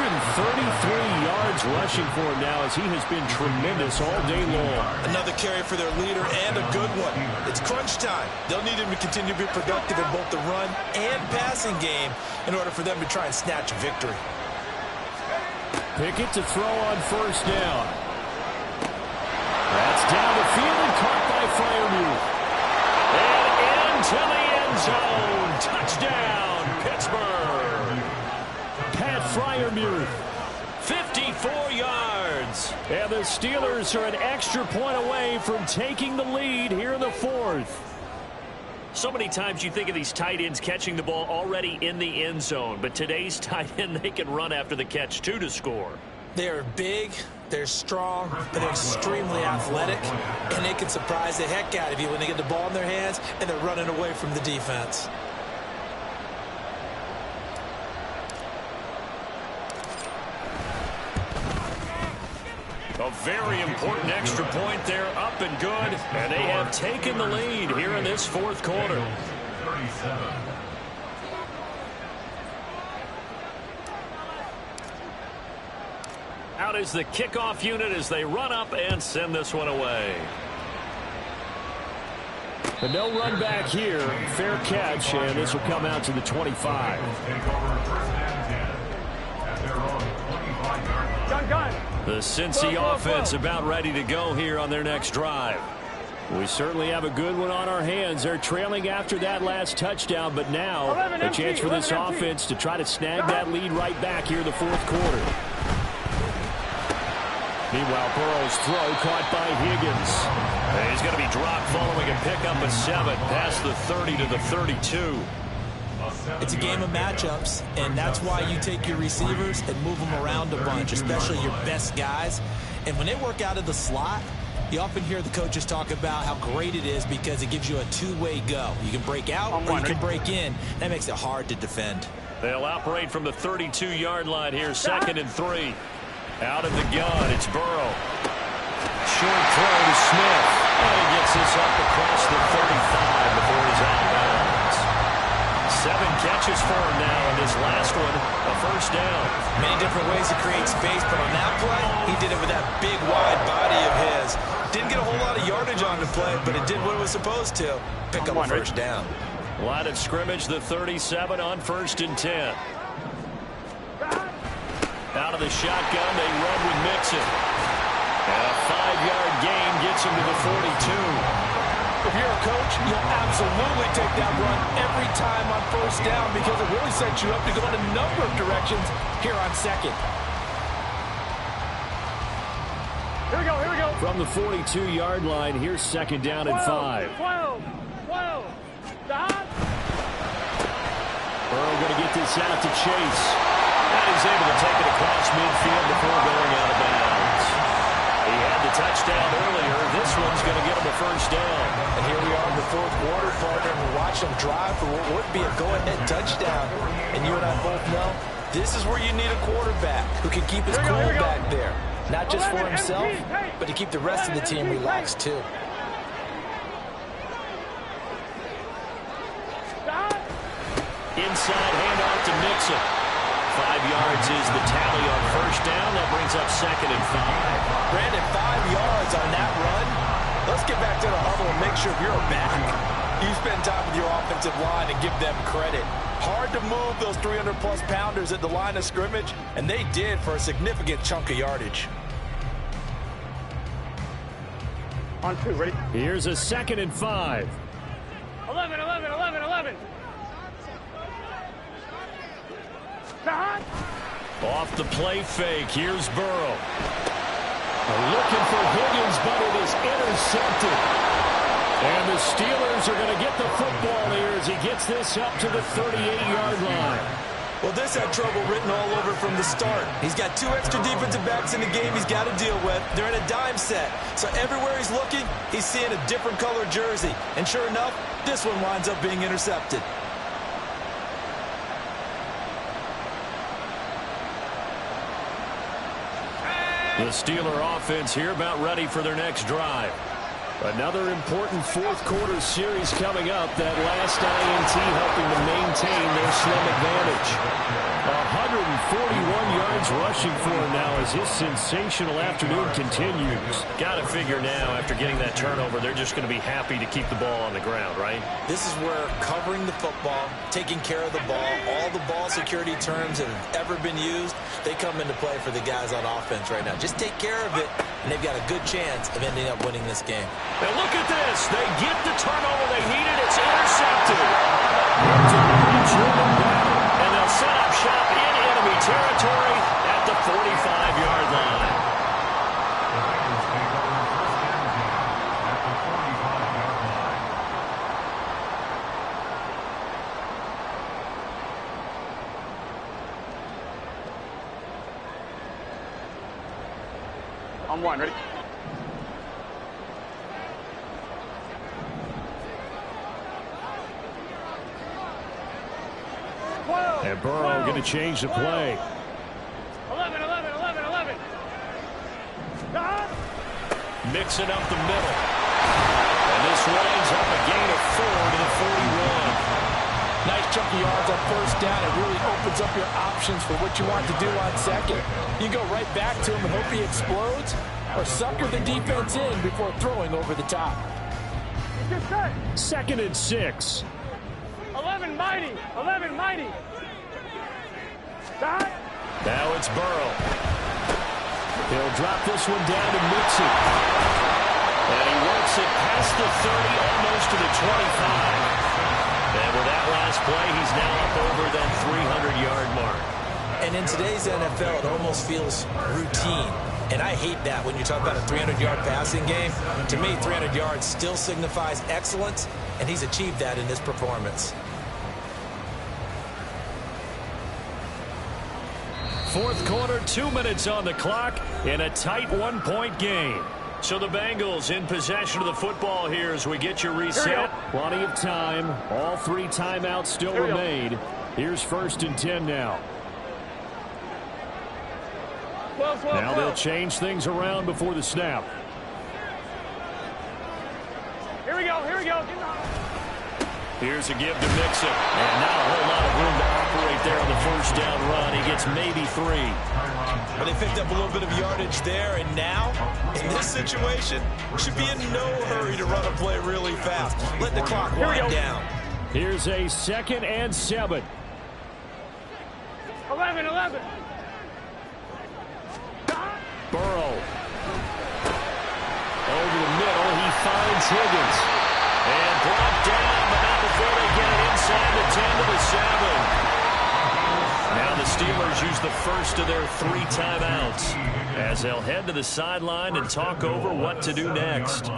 133 yards rushing for him now as he has been tremendous all day long. Another carry for their leader and a good one. It's crunch time. They'll need him to continue to be productive in both the run and passing game in order for them to try and snatch a victory. Pickett to throw on first down. That's down the field and caught by Freiermuth. And into the end zone. Touchdown, Pittsburgh. Pat Freiermuth. 54 yards. ends. And the Steelers are an extra point away from taking the lead here in the fourth. So many times you think of these tight ends catching the ball already in the end zone, but today's tight end, they can run after the catch, too, to score. They're big, they're strong, but they're extremely athletic, and they can surprise the heck out of you when they get the ball in their hands and they're running away from the defense. A very important extra point there, up and good, and they have taken the lead here in this fourth quarter. 37. Out is the kickoff unit as they run up and send this one away. But no run back here. Fair catch, and this will come out to the 25. Take over first and 10 at their own 25-yard line. Gun. The Cincy offense about ready to go here on their next drive. We certainly have a good one on our hands. They're trailing after that last touchdown, but now a chance for this offense to try to snag that lead right back here in the fourth quarter. Meanwhile, Burrow's throw caught by Higgins. And he's going to be dropped following a pickup of 7 past the 30 to the 32. It's a game of matchups, and that's why you take your receivers and move them around a bunch, especially your best guys. And when they work out of the slot, you often hear the coaches talk about how great it is because it gives you a two-way go. You can break out or you can break in. That makes it hard to defend. They'll operate from the 32-yard line here, 2nd and 3. Out of the gun, it's Burrow. Short throw to Smith. And he gets this up across the 35 before he's out of bounds. 7 catches for him now, and this last one, a first down. Many different ways to create space, but on that play, he did it with that big, wide body of his. Didn't get a whole lot of yardage on the play, but it did what it was supposed to. Pick up a first down. Line of scrimmage, the 37 on 1st and 10. Out of the shotgun, they run with Mixon. And a 5-yard gain gets him to the 42. If you're a coach, you'll absolutely take that run every time on first down because it really sets you up to go in a number of directions here on 2nd. Here we go. From the 42-yard line, here's 2nd down and 5. 12. Stop. Burrow going to get this out to Chase. And he's able to take it across midfield before going out of bounds. He had the touchdown earlier. This one's going to get him a first down. And here we are in the fourth quarter, partner, and we watch them drive for what would be a go-ahead touchdown. And you and I both know this is where you need a quarterback who can keep his cool back there. Not just for himself, but to keep the rest of the team relaxed, too. Inside handoff to Mixon. 5 yards is the tally on first down. That brings up 2nd and 5. Brandon, 5 yards on that run. Let's get back to the huddle and make sure you're back. You spend time with your offensive line and give them credit. Hard to move those 300-plus pounders at the line of scrimmage, and they did for a significant chunk of yardage. On 2, ready? Here's a 2nd and 5. 11. Stop. Off the play fake, here's Burrow. Looking for Higgins, but it is intercepted. And the Steelers are going to get the football here as he gets this up to the 38-yard line. Well, this had trouble written all over from the start. He's got 2 extra defensive backs in the game he's got to deal with. They're in a dime set. So everywhere he's looking, he's seeing a different color jersey. And sure enough, this one winds up being intercepted. The Steeler offense here about ready for their next drive. Another important fourth quarter series coming up. That last INT helping to maintain their slim advantage. 141 yards rushing for him now as his sensational afternoon continues. Got to figure now, after getting that turnover, they're just going to be happy to keep the ball on the ground, right? This is where covering the football, taking care of the ball, all the ball security terms that have ever been used, they come into play for the guys on offense right now. Just take care of it, and they've got a good chance of ending up winning this game. And look at this. They get the turnover they needed. It's intercepted. And they'll set up shop in enemy territory at the 45-yard line. On one, ready? And Burrow going to change the play. 11, 11, 11, 11. Mixing up the middle. And this winds up a gain of 4 to the 41. Nice chunk of yards on first down. It really opens up your options for what you want to do on second. You go right back to him and hope he explodes, or sucker the defense in before throwing over the top. 2nd and 6. 11, mighty. 11, mighty. Now it's Burrow. He'll drop this one down to Mixon. And he works it past the 30, almost to the 25. And with that last play, he's now up over that 300-yard mark. And in today's NFL, it almost feels routine. And I hate that when you talk about a 300-yard passing game. To me, 300 yards still signifies excellence, and he's achieved that in this performance. Fourth quarter, 2 minutes on the clock in a tight 1-point game. So the Bengals in possession of the football here as we get you reset. Plenty of time. All 3 timeouts still remain. Here's 1st and 10 now. 12, 12, Now they'll change things around before the snap. Here we go, here we go. Here's a give to Mixon. And not a whole lot of room to operate there on the first down run. He gets maybe 3. But they picked up a little bit of yardage there, and now, in this situation, should be in no hurry to run a play really fast. Let the clock wind down. Here's a 2nd and 7. 11, 11. Burrow. Over the middle, he finds Higgins. And brought down, but not before they get it inside the 10 to the 7. Now the Steelers use the first of their 3 timeouts as they'll head to the sideline and talk over what to do next.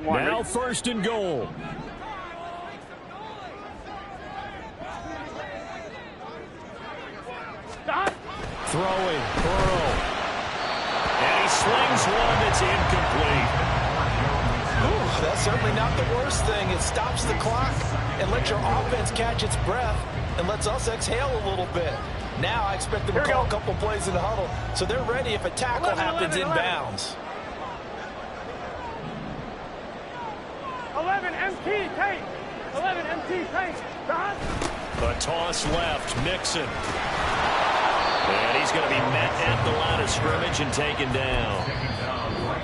Now 1st and goal. Throwing, Burrow. And he slings one that's incomplete. Ooh, that's certainly not the worst thing. It stops the clock and lets your offense catch its breath and lets us exhale a little bit. Now I expect them to call a couple plays in the huddle so they're ready if a tackle happens inbounds. 11, MT, take. 11, MT, take. A toss left, Mixon. And he's going to be met at the line of scrimmage and taken down.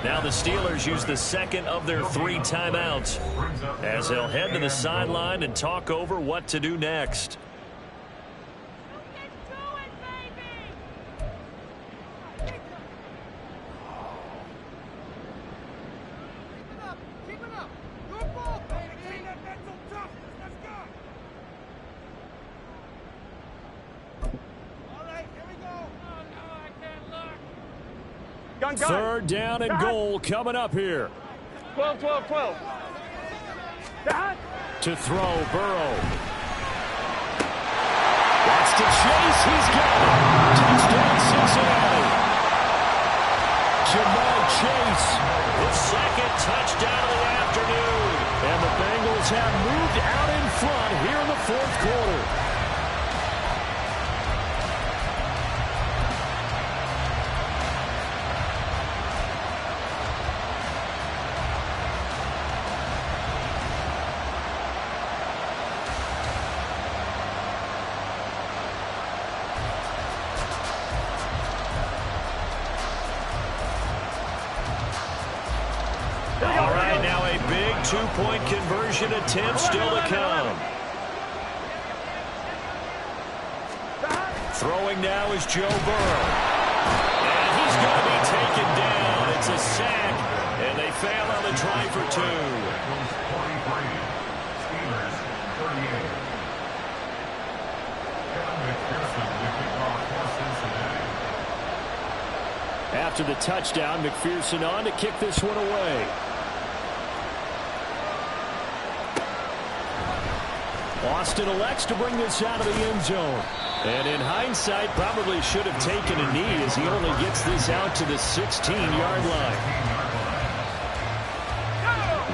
Now the Steelers use the 2nd of their 3 timeouts as they'll head to the sideline and talk over what to do next. Gun. 3rd down and goal coming up here. 12, 12, 12. To throw, Burrow. Wants to chase. He's got it. Touchdown, Cincinnati. Jamar Chase. The 2nd touchdown of the afternoon. And the Bengals have moved out in front here in the 4th quarter. All right, now a big 2-point conversion attempt still to come. Throwing now is Joe Burrow. And he's going to be taken down. It's a sack, and they fail on the try for 2. After the touchdown, McPherson on to kick this one away. Austin elects to bring this out of the end zone. And in hindsight, probably should have taken a knee as he only gets this out to the 16-yard line.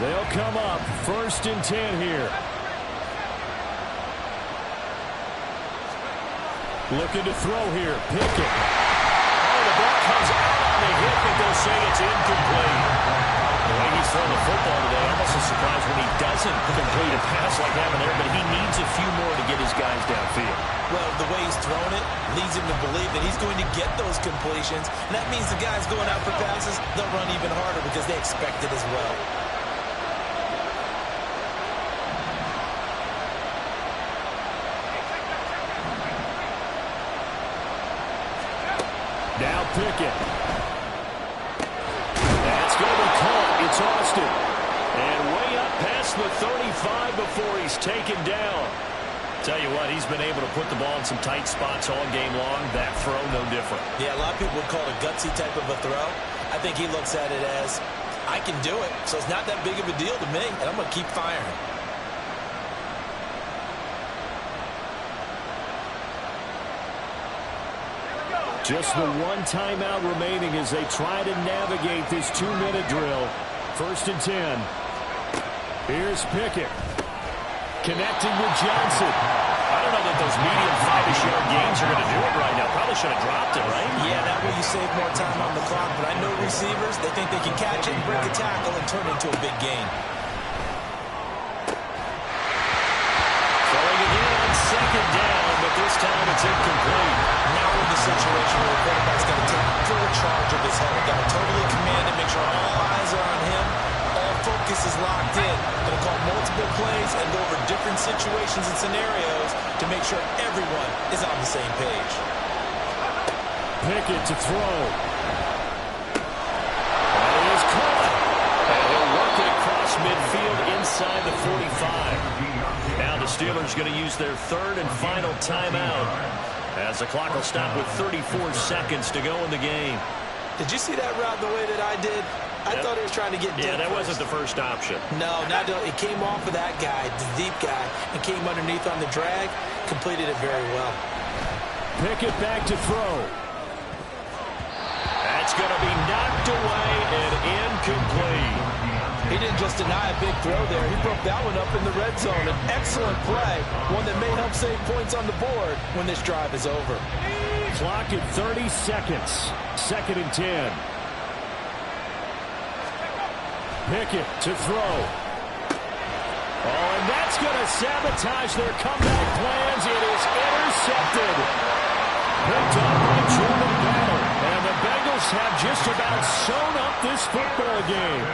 They'll come up 1st and 10 here. Looking to throw here. Pickett. Oh, the ball comes out on the hit, but they'll say it's incomplete. The way he's thrown the football today, almost a surprise when he doesn't complete a pass like that one there, but he needs a few more to get his guys downfield. Well, the way he's thrown it leads him to believe that he's going to get those completions, and that means the guys going out for passes, they'll run even harder because they expect it as well. Now Pickett. That's going to be caught. It's Austin. And way up past the 35 before he's taken down. Tell you what, he's been able to put the ball in some tight spots all game long. That throw, no different. Yeah, a lot of people would call it a gutsy type of a throw. I think he looks at it as, I can do it, so it's not that big of a deal to me, and I'm going to keep firing. Just the one timeout remaining as they try to navigate this 2-minute drill. 1st and 10. Here's Pickett. Connecting with Johnson. I don't know that those medium 5-ish yard gains are going to do it right now. Probably should have dropped it, right? Yeah, that way you save more time on the clock, but I know receivers, they think they can catch it and break a tackle and turn it into a big gain. Throwing again on 2nd down, but this time it's incomplete. Now we're in the situation where the quarterback's got to take full charge of his head. Got to totally command it, make sure all eyes are on him. All focus is locked in. Going to call multiple plays and go over different situations and scenarios to make sure everyone is on the same page. Pickett to throw. That is caught. And he'll work it across midfield inside the 45. Now the Steelers going to use their 3rd and final timeout as the clock will stop with 34 seconds to go in the game. Did you see that route the way that I did? I thought he was trying to get deep. Yeah, that first. wasn't the first option. No, it came off of that guy, the deep guy, and came underneath on the drag. Completed it very well. Pickett back to throw. That's going to be knocked away and incomplete. He didn't just deny a big throw there. He broke that one up in the red zone. An excellent play, one that may help save points on the board when this drive is over. Clock at 30 seconds. 2nd and 10. Pickett to throw. Oh, and that's going to sabotage their comeback plans. It is intercepted. Picked up by Jordan Battle. And the Bengals have just about sewn up this football game.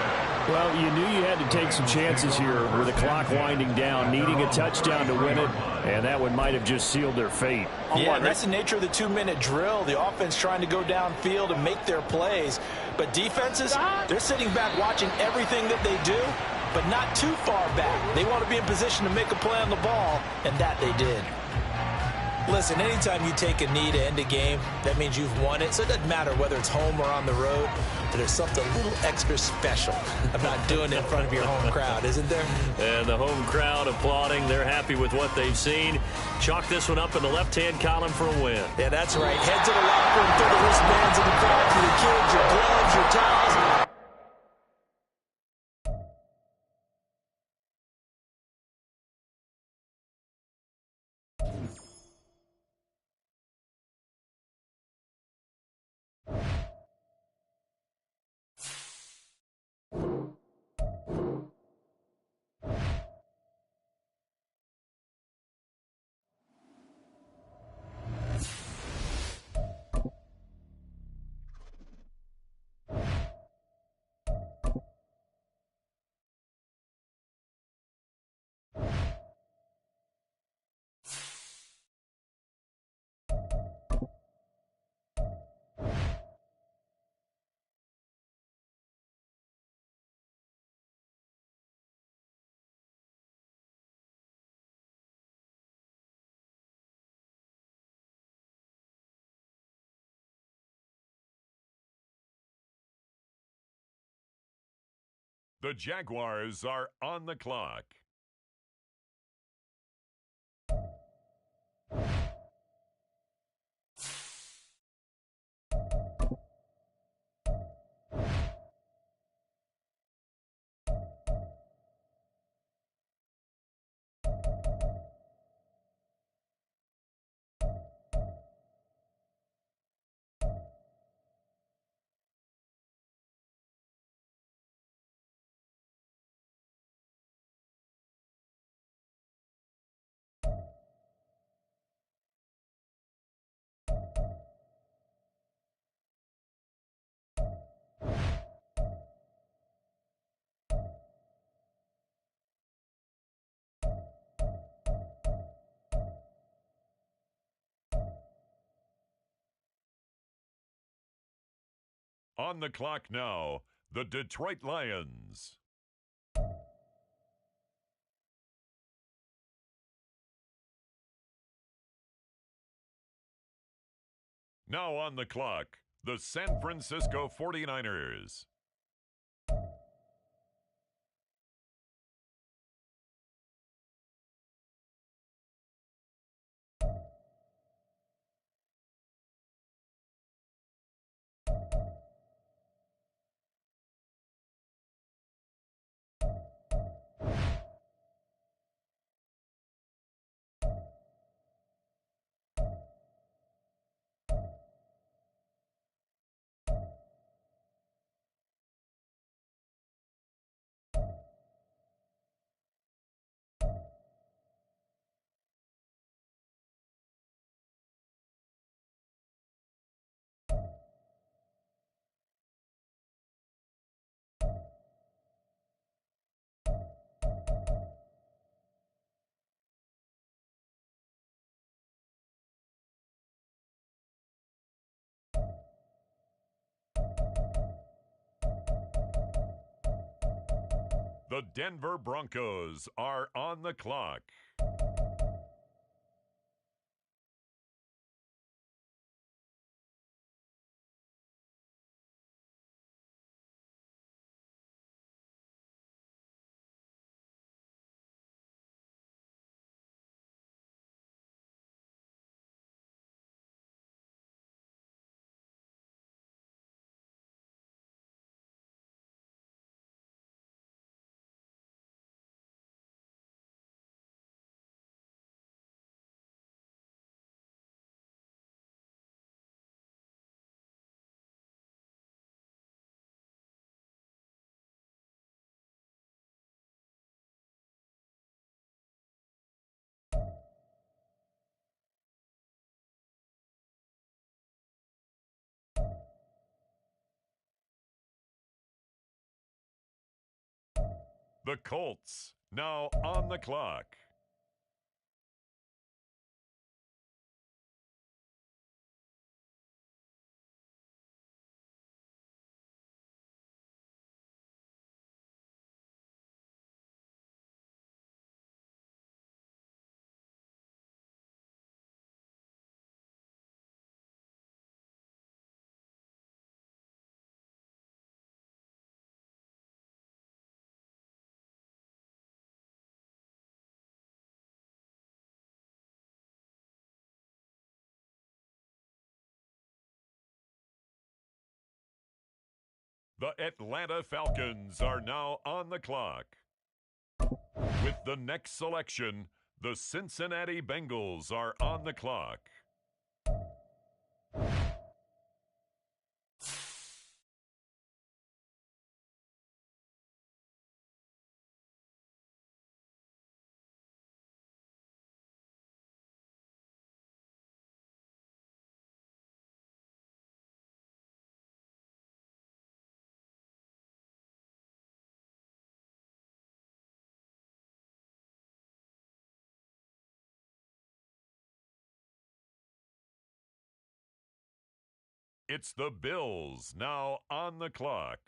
Well, you knew you had to take some chances here with the clock winding down, needing a touchdown to win it, and that one might have just sealed their fate. Yeah, that's the nature of the 2-minute drill. The offense trying to go downfield and make their plays. But defenses, they're sitting back watching everything that they do, but not too far back. They want to be in position to make a play on the ball, and that they did. Listen, anytime you take a knee to end a game, that means you've won it. So it doesn't matter whether it's home or on the road, but there's something a little extra special about doing it in front of your home crowd, isn't there? And the home crowd applauding. They're happy with what they've seen. Chalk this one up in the left-hand column for a win. Yeah, that's right. Head to the locker room, throw the wristbands in the crowd for your kids, your gloves, your towels. The Jaguars are on the clock. On the clock now, the Detroit Lions. Now on the clock, the San Francisco 49ers. The Denver Broncos are on the clock. The Colts now on the clock. The Atlanta Falcons are now on the clock. With the next selection, the Cincinnati Bengals are on the clock. It's the Bills now on the clock.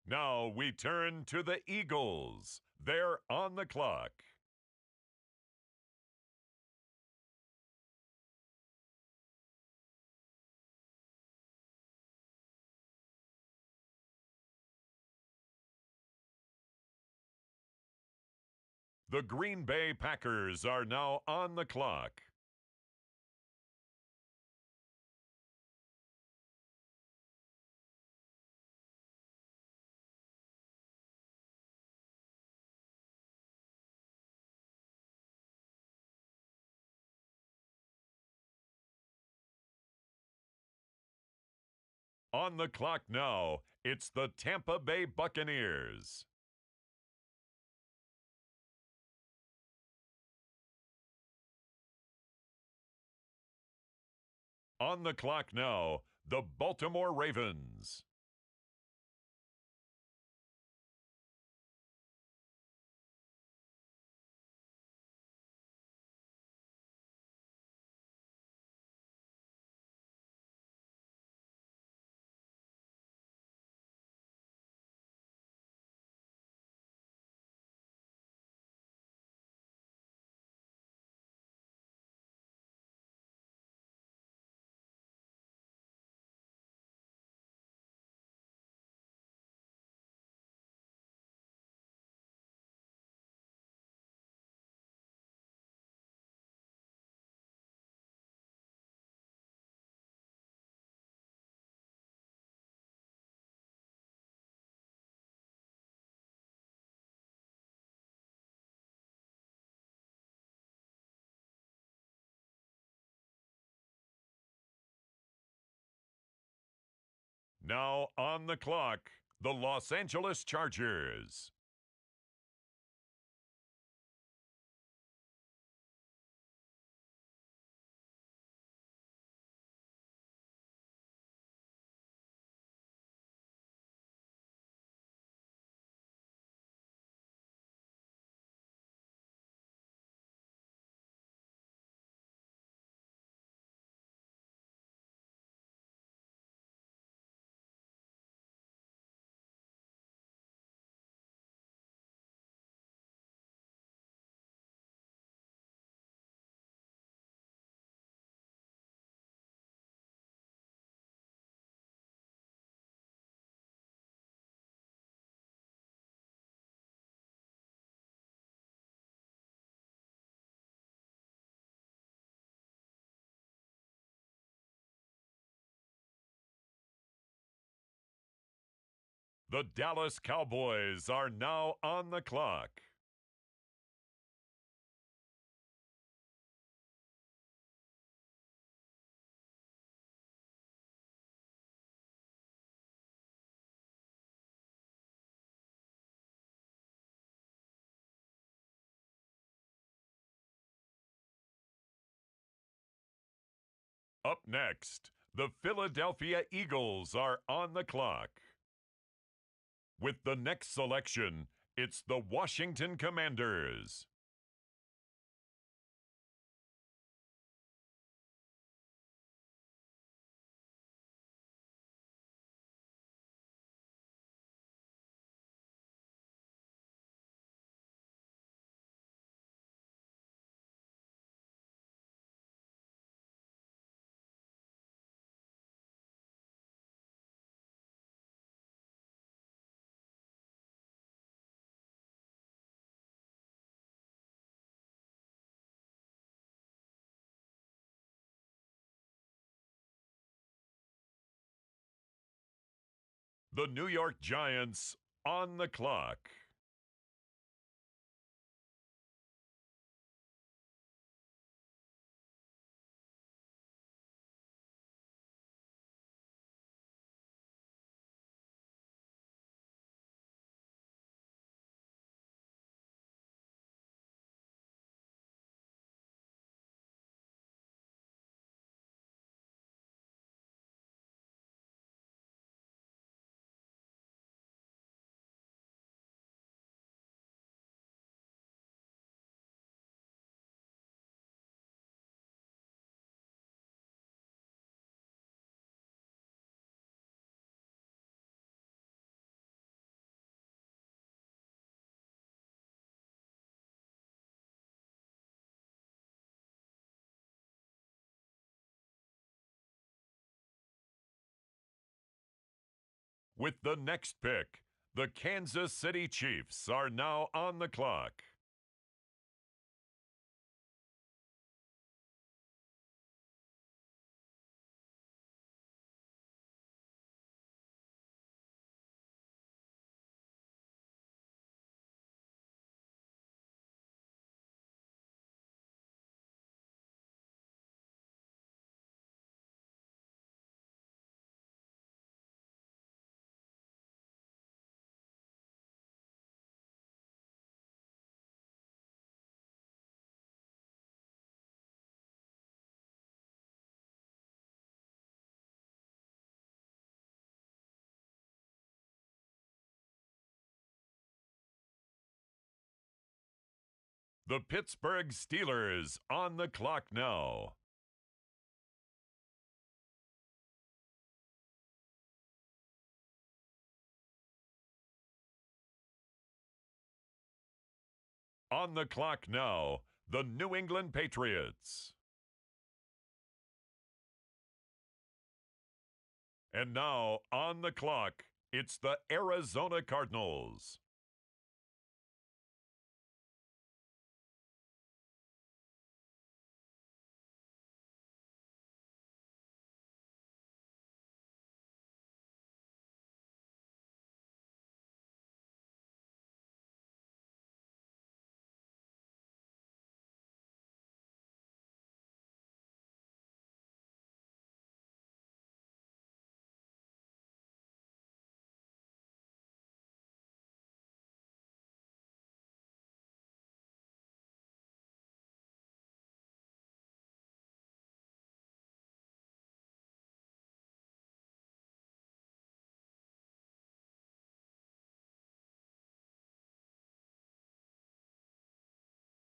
Now we turn to the Eagles. They're on the clock. The Green Bay Packers are now on the clock. On the clock now, it's the Tampa Bay Buccaneers. On the clock now, the Baltimore Ravens. Now on the clock, the Los Angeles Chargers. The Dallas Cowboys are now on the clock. Up next, the Philadelphia Eagles are on the clock. With the next selection, it's the Washington Commanders. The New York Giants on the clock. With the next pick, the Kansas City Chiefs are now on the clock. The Pittsburgh Steelers on the clock now. On the clock now, the New England Patriots. And now, on the clock, it's the Arizona Cardinals.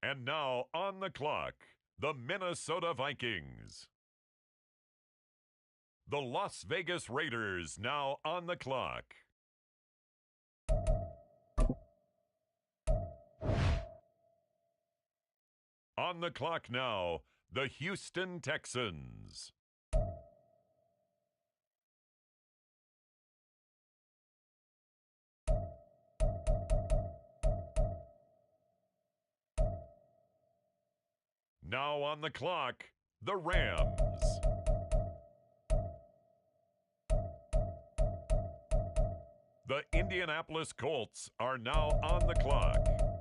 And now, on the clock, the Minnesota Vikings. The Las Vegas Raiders now on the clock. On the clock now, the Houston Texans. Now on the clock, the Rams. The Indianapolis Colts are now on the clock.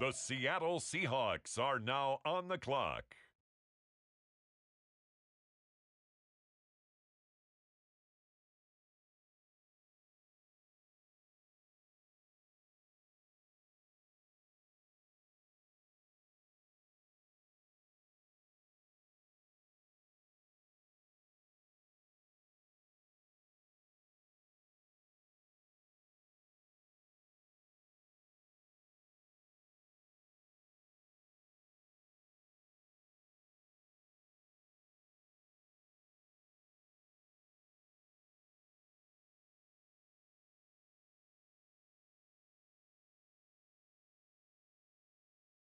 The Seattle Seahawks are now on the clock.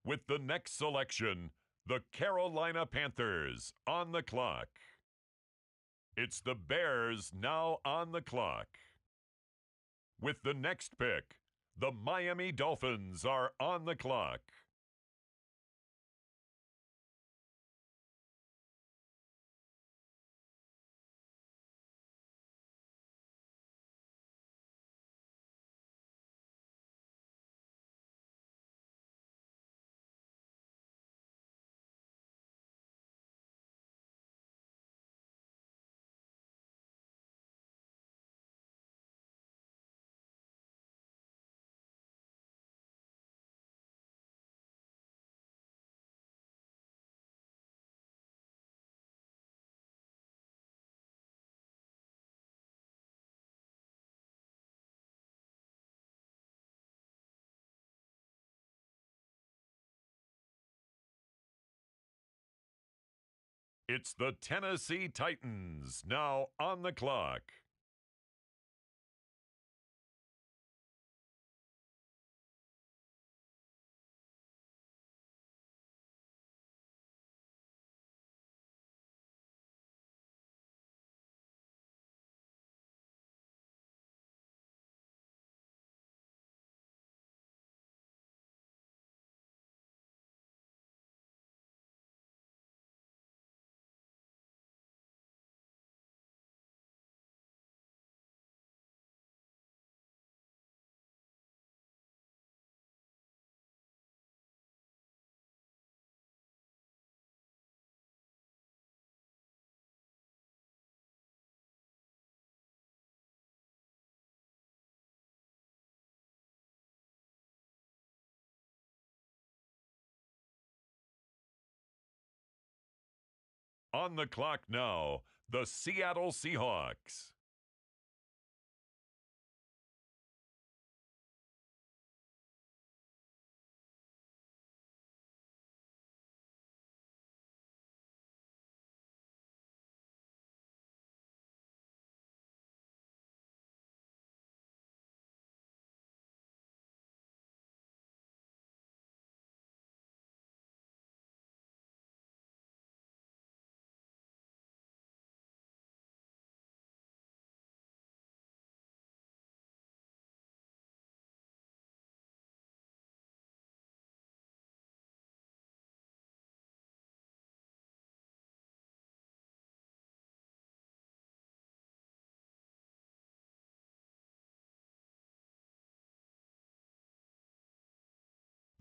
With the next selection, the Carolina Panthers on the clock. It's the Bears now on the clock. With the next pick, the Miami Dolphins are on the clock. It's the Tennessee Titans now on the clock. On the clock now, the Seattle Seahawks.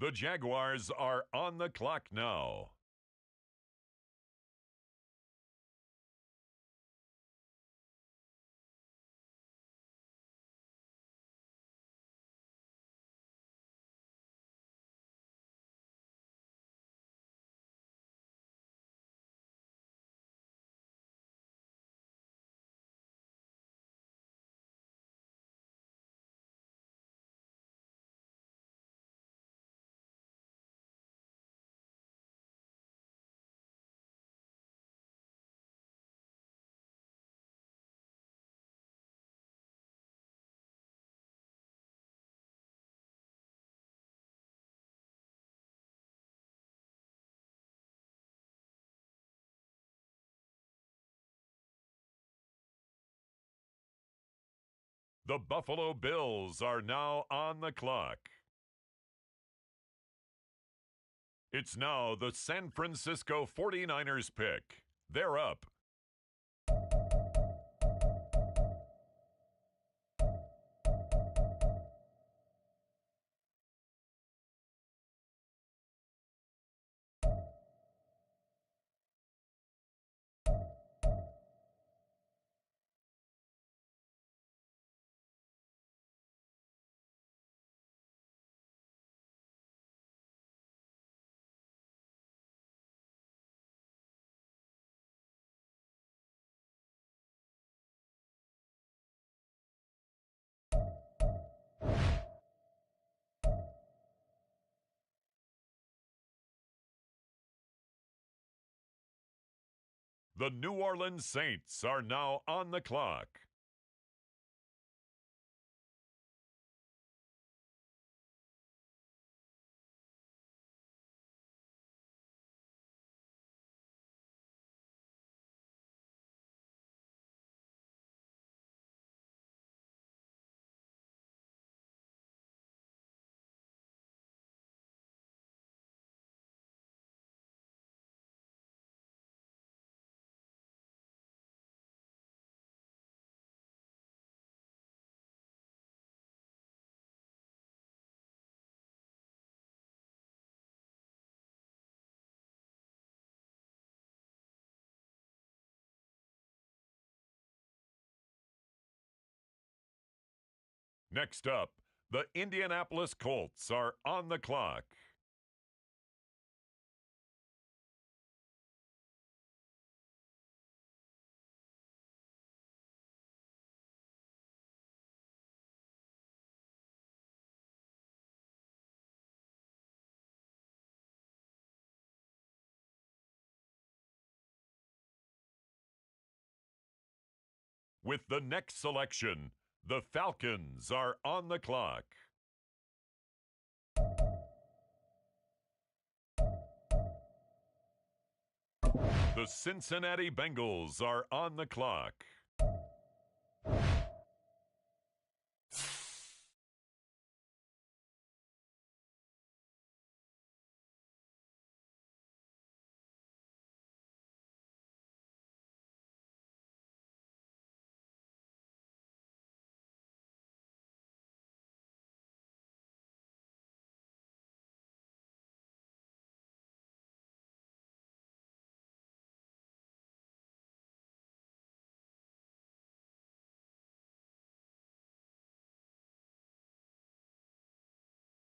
The Jaguars are on the clock now. The Buffalo Bills are now on the clock. It's now the San Francisco 49ers pick. They're up. The New Orleans Saints are now on the clock. Next up, the Indianapolis Colts are on the clock. With the next selection, the Falcons are on the clock. The Cincinnati Bengals are on the clock.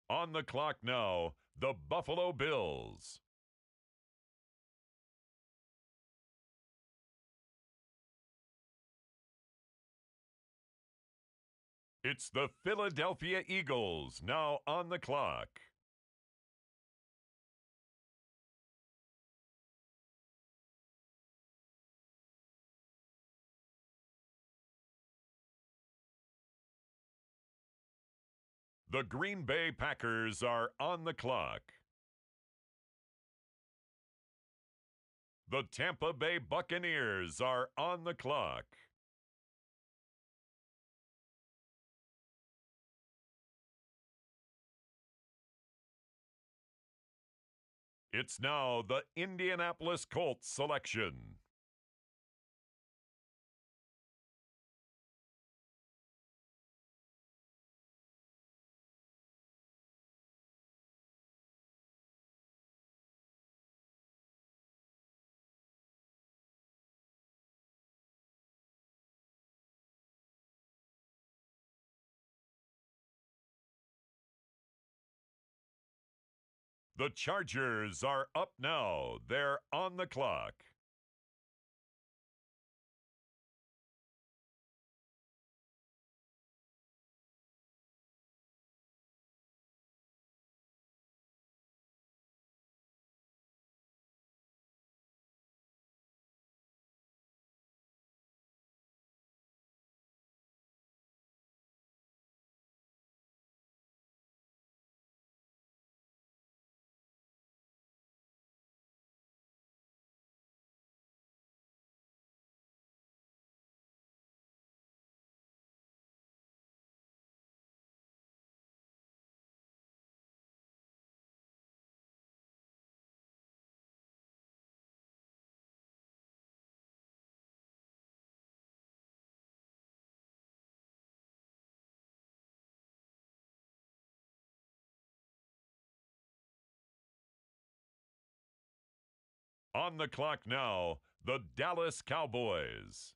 On the clock now, the Buffalo Bills. It's the Philadelphia Eagles now on the clock. The Green Bay Packers are on the clock. The Tampa Bay Buccaneers are on the clock. It's now the Indianapolis Colts selection. The Chargers are up now. They're on the clock. On the clock now, the Dallas Cowboys.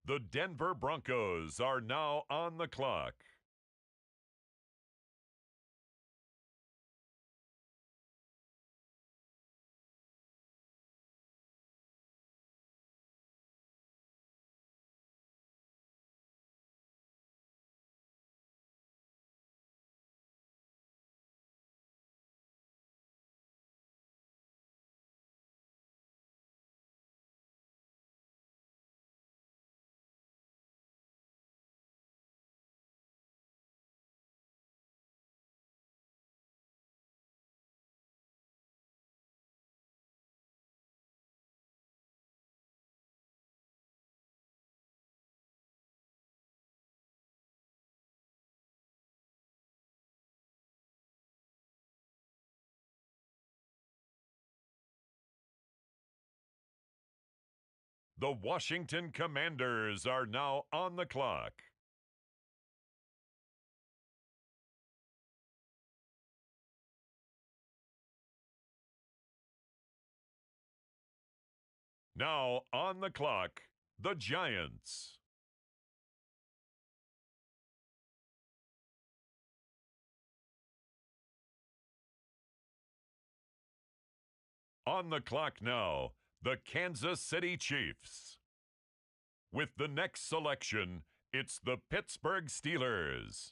The Denver Broncos are now on the clock. The Washington Commanders are now on the clock. Now on the clock, the Giants. On the clock now, the Kansas City Chiefs. With the next selection, it's the Pittsburgh Steelers.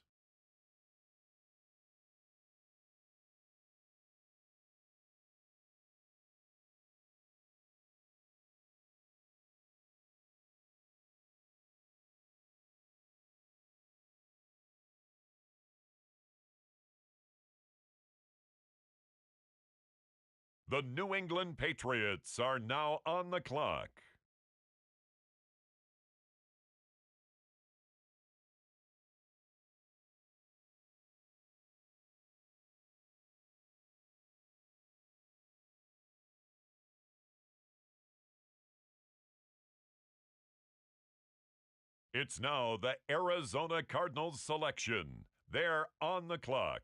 The New England Patriots are now on the clock. It's now the Arizona Cardinals selection. They're on the clock.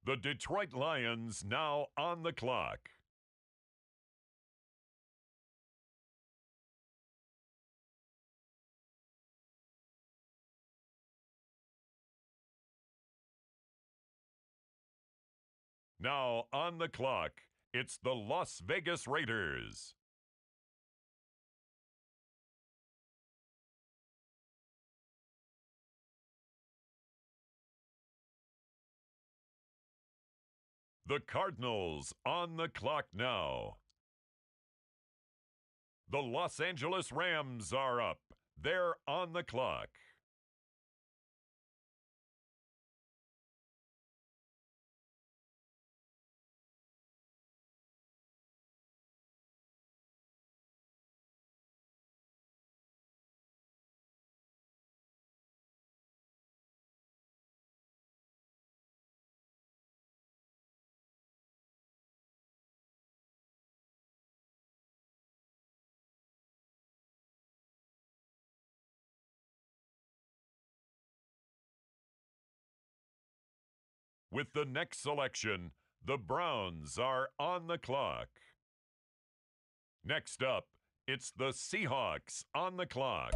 The Detroit Lions now on the clock. Now on the clock, it's the Las Vegas Raiders. The Cardinals on the clock now. The Los Angeles Rams are up. They're on the clock. With the next selection, the Browns are on the clock. Next up, it's the Seahawks on the clock.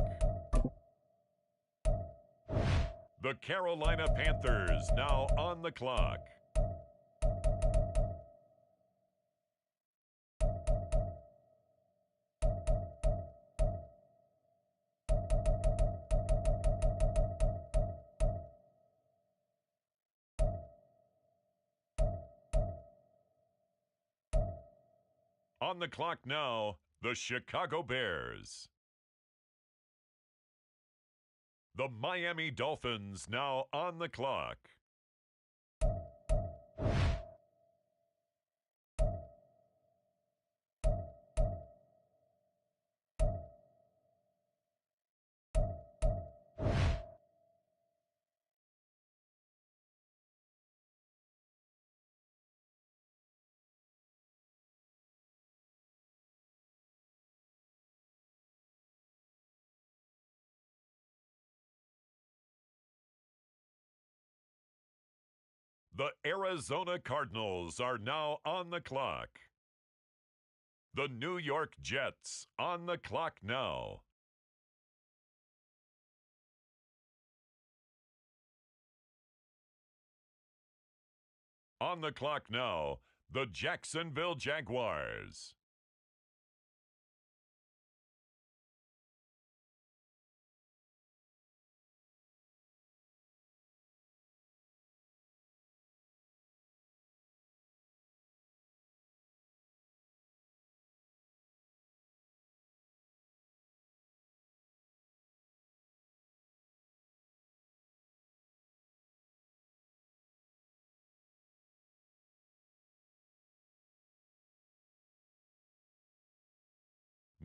The Carolina Panthers now on the clock. On the clock now, the Chicago Bears. The Miami Dolphins now on the clock. The Arizona Cardinals are now on the clock. The New York Jets on the clock now. On the clock now, the Jacksonville Jaguars.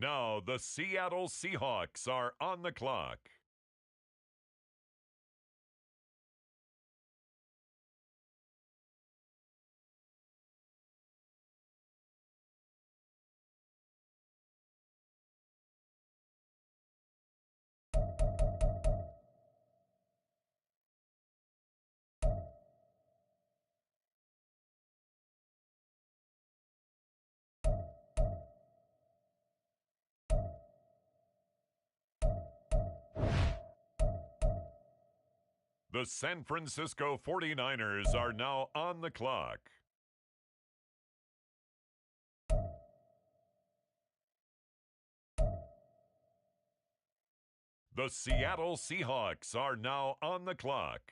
Now the Seattle Seahawks are on the clock. The San Francisco 49ers are now on the clock. The Seattle Seahawks are now on the clock.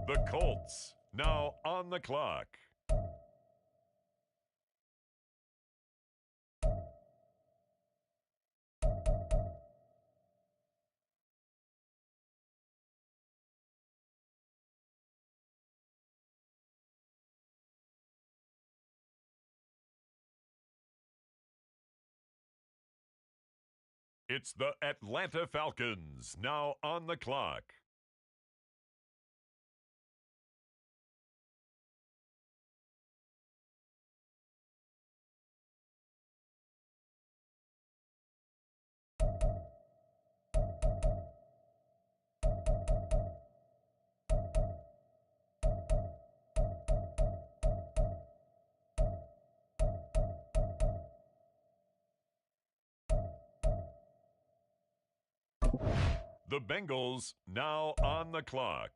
The Colts now on the clock. It's the Atlanta Falcons now on the clock. The Bengals now on the clock.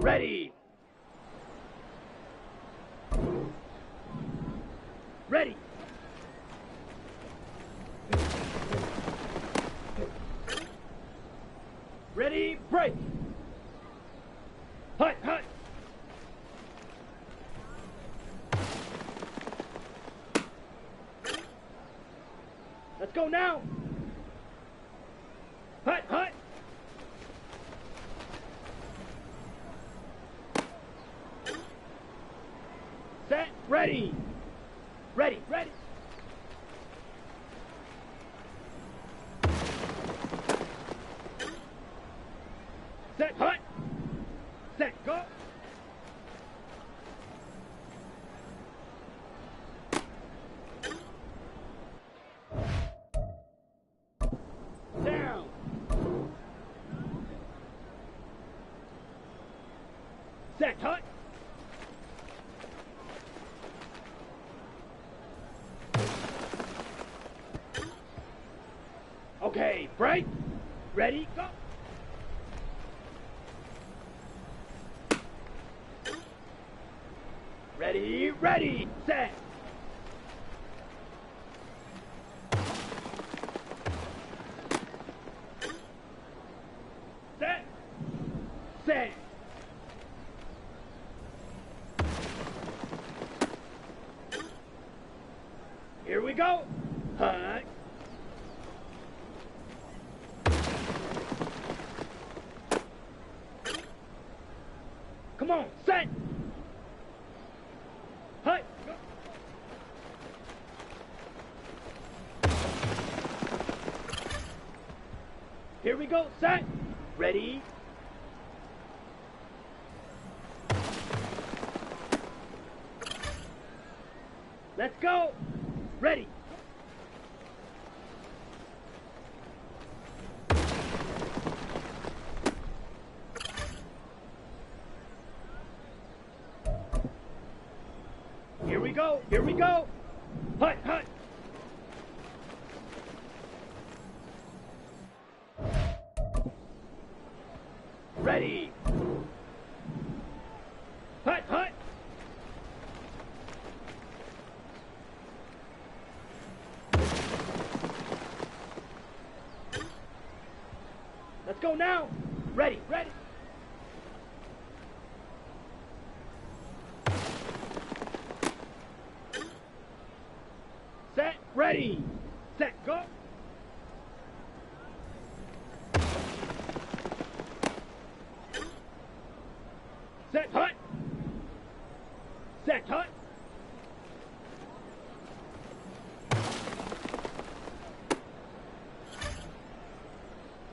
Ready. Ready. Ready, break. Hut, hut. Let's go now. Hut, hut. Set, ready. Ready, ready. Set, hut. Set, go. Down. Set, hut. Okay, break. Ready, go. Ready, ready, set. Set. Set. Here we go. Hut. Come on, set. Hut. Go. Here we go, set. Ready. Let's go. Ready. Here we go. Here we go. Hut, hut. Ready. Hut, hut. Let's go now. Ready, ready. Set, ready. Set, go. Set, hut. Set, hut.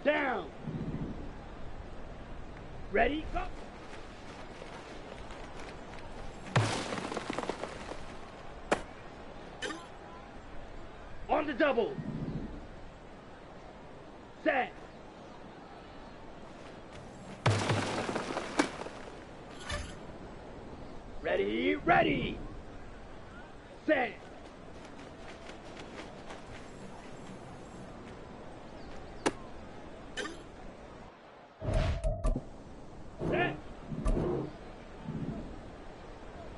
Down. Ready, go. On the double. Set. Ready, ready. Set. Set.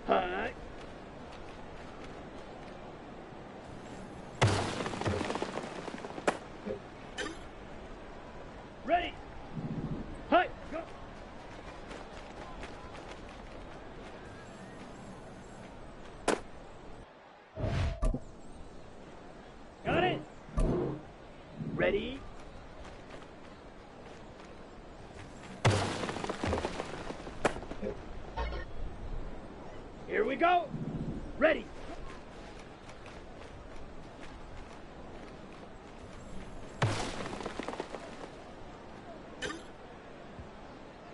Hut. Ready. Hut. Go. Got it. Ready. Here we go. Ready.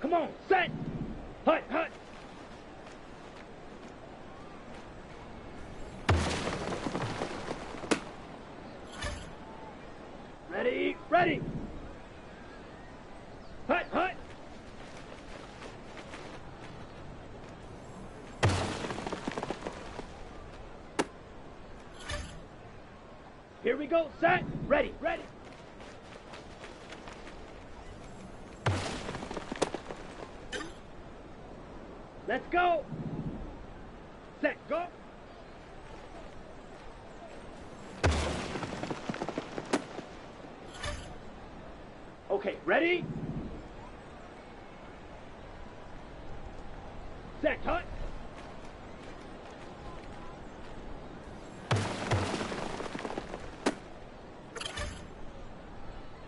Come on, set. Hut, hut. Ready, ready. Hut, hut. Here we go, set, ready, ready. Let's go. Set, go. Okay, ready? Set, cut.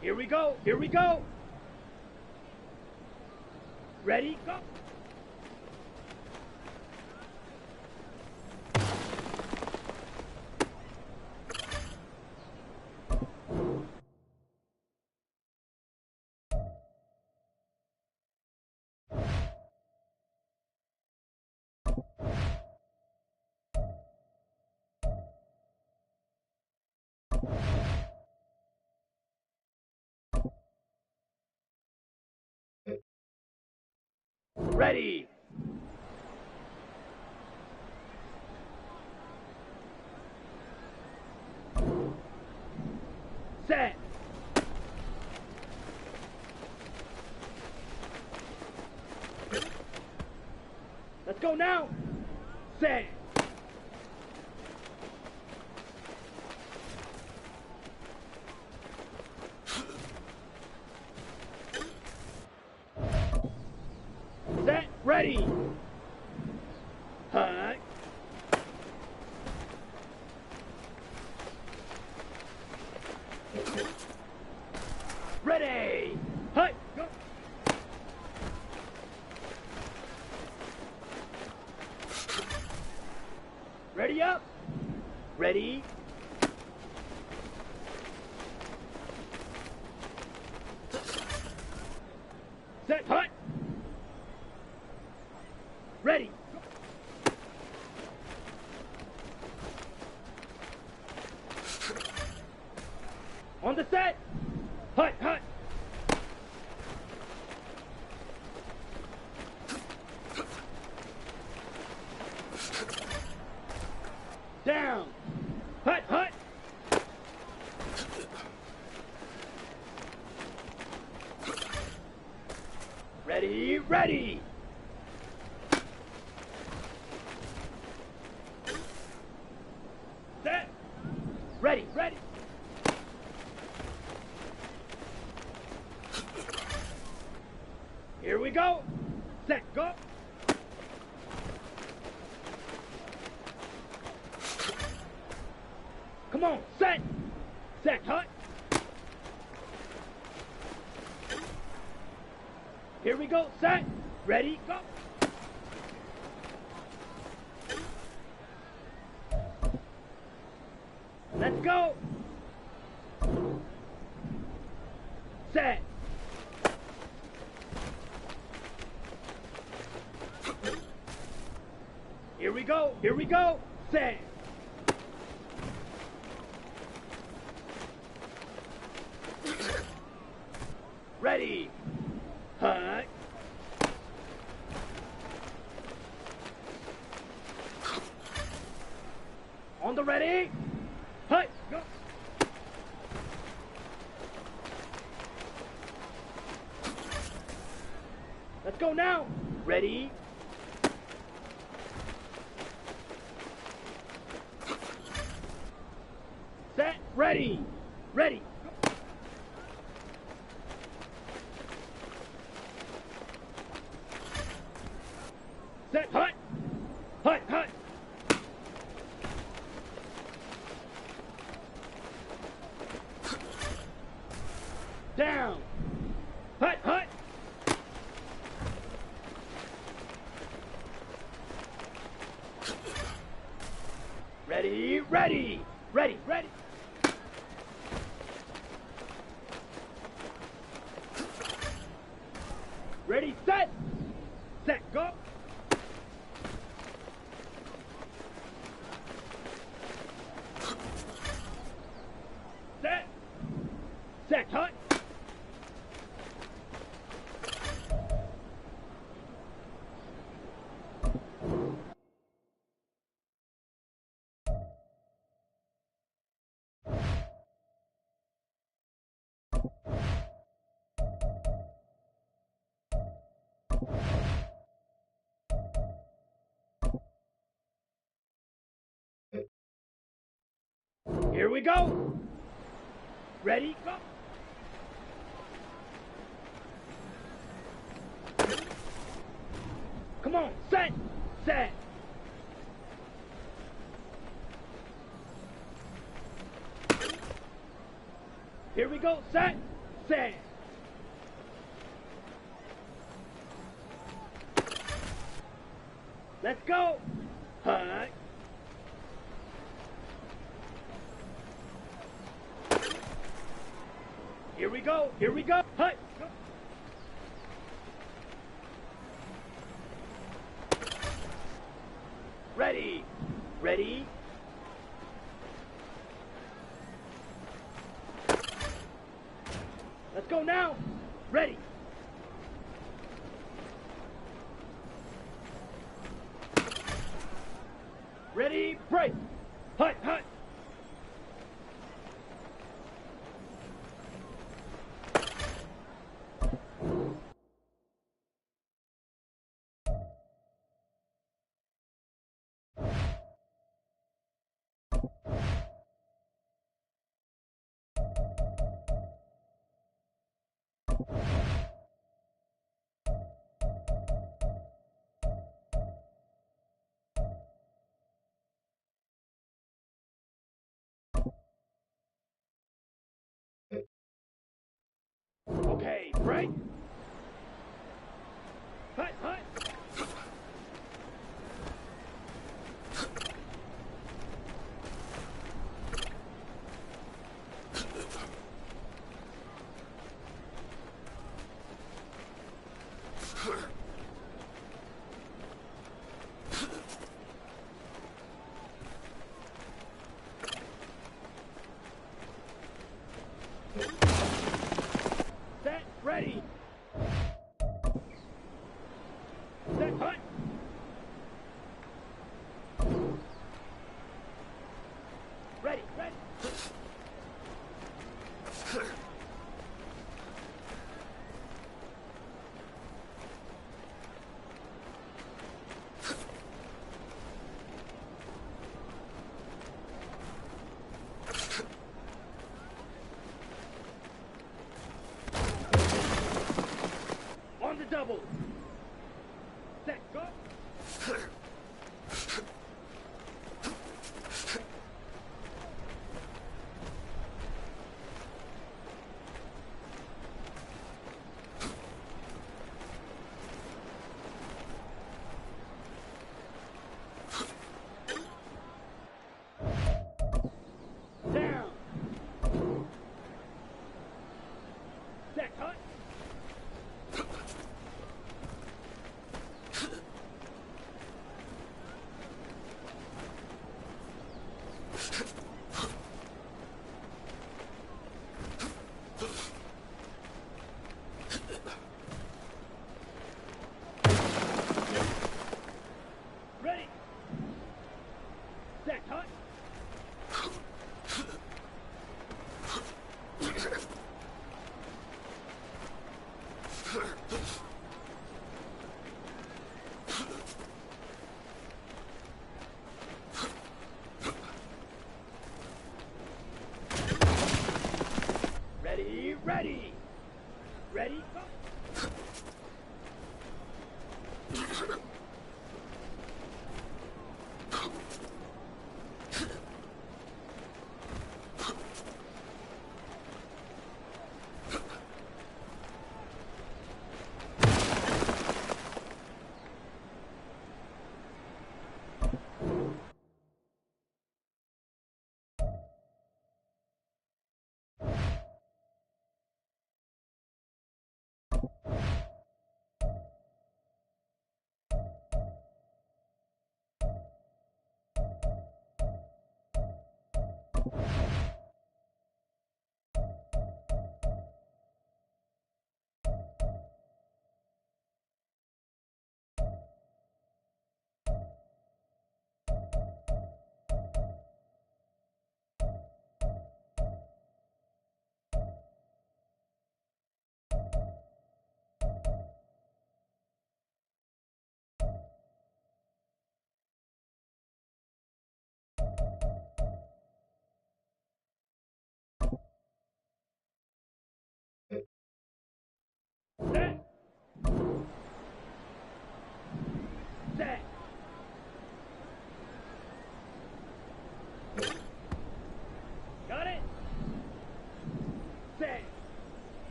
Here we go, here we go. Ready, go. Ready. Set. Let's go now. Set. Set. Ready. Hut. Ready. Hut. Go. Ready up. Ready. Set. Hut. Ready. On the set. Hut, hut. Down. Hut, hut. Ready, ready. Set. Ready, ready. Here we go. Set, go. Come on, set. Set, hut. Here we go, set. Ready, go. Let's go. Set. Here we go. Here we go. Set. Ready. Hut. On the ready. Hut. Go. Let's go now. Ready. Set. Ready. Ready. Set. Hut. Hut. Hut. Down. Hut. Hut. Ready. Ready. Ready. Ready. Ready. Set. Set. Go. Set. Set. Hut. we go. Ready, go. Come on, set, set. Here we go, set, set. Let's go. Hut. Here we go, here we go. Hut. Ready, ready. Let's go now. Ready. Ready, break. Hut, hut. Okay, break. Hut, hut. Set, ready. Set, hut. Ready, ready. On the double. Set, go. Down. Set, hut.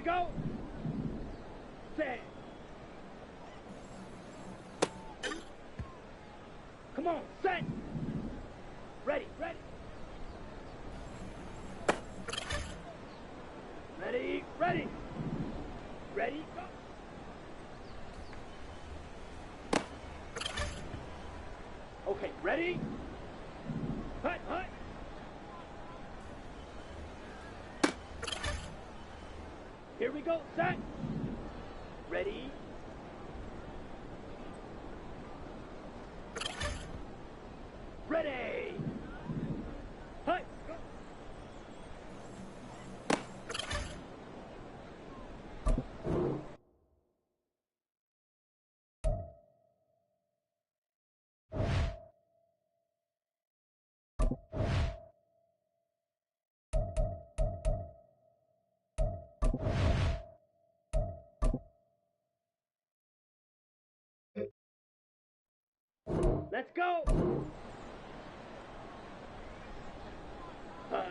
go. Set. Come on, set. Ready, ready. Ready, ready. Ready, go. Okay, ready? Hut, hut. Here we go, set. Ready? Ready! Hut, go. Let's go! Hut.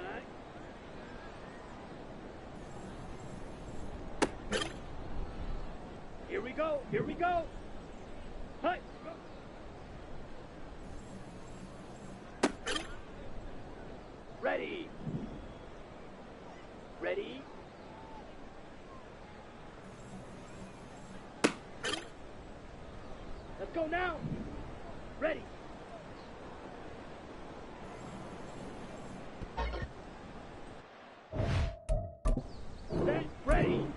Here we go, here we go! Hut, go! Ready! Ready? Let's go now! Ready! Set, ready!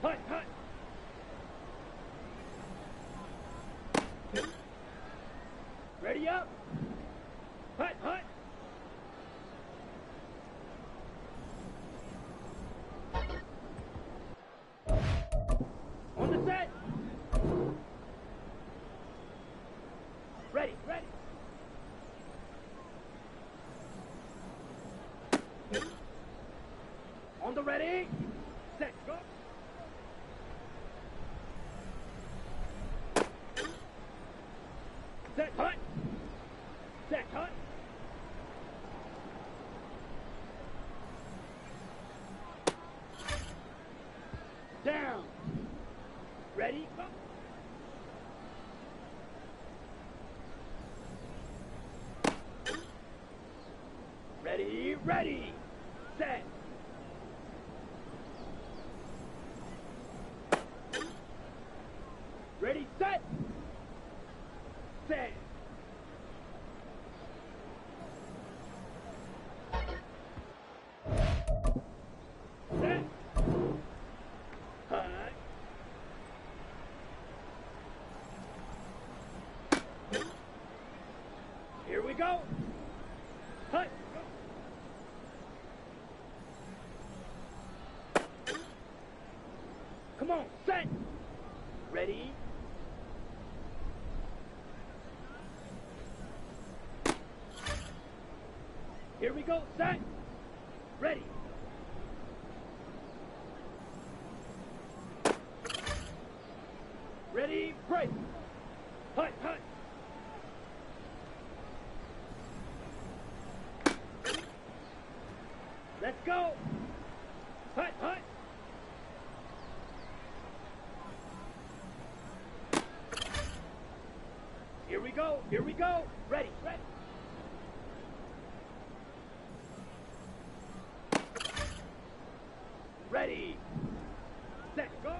Hut, hut! Ready up! Hut, hut! On the set! Ready, ready! On the ready! Set, go! Set, hut! Set, hut! Down! Ready, go! Ready, ready! Set! Ready, set! Set! Set! Hut! Here we go! Hut! Come on, set! Ready? Here we go, set! Ready! Ready, break! Hut, hut! Let's go! Hut, hut! Here we go, here we go! Ready, ready! Ready! Set, go!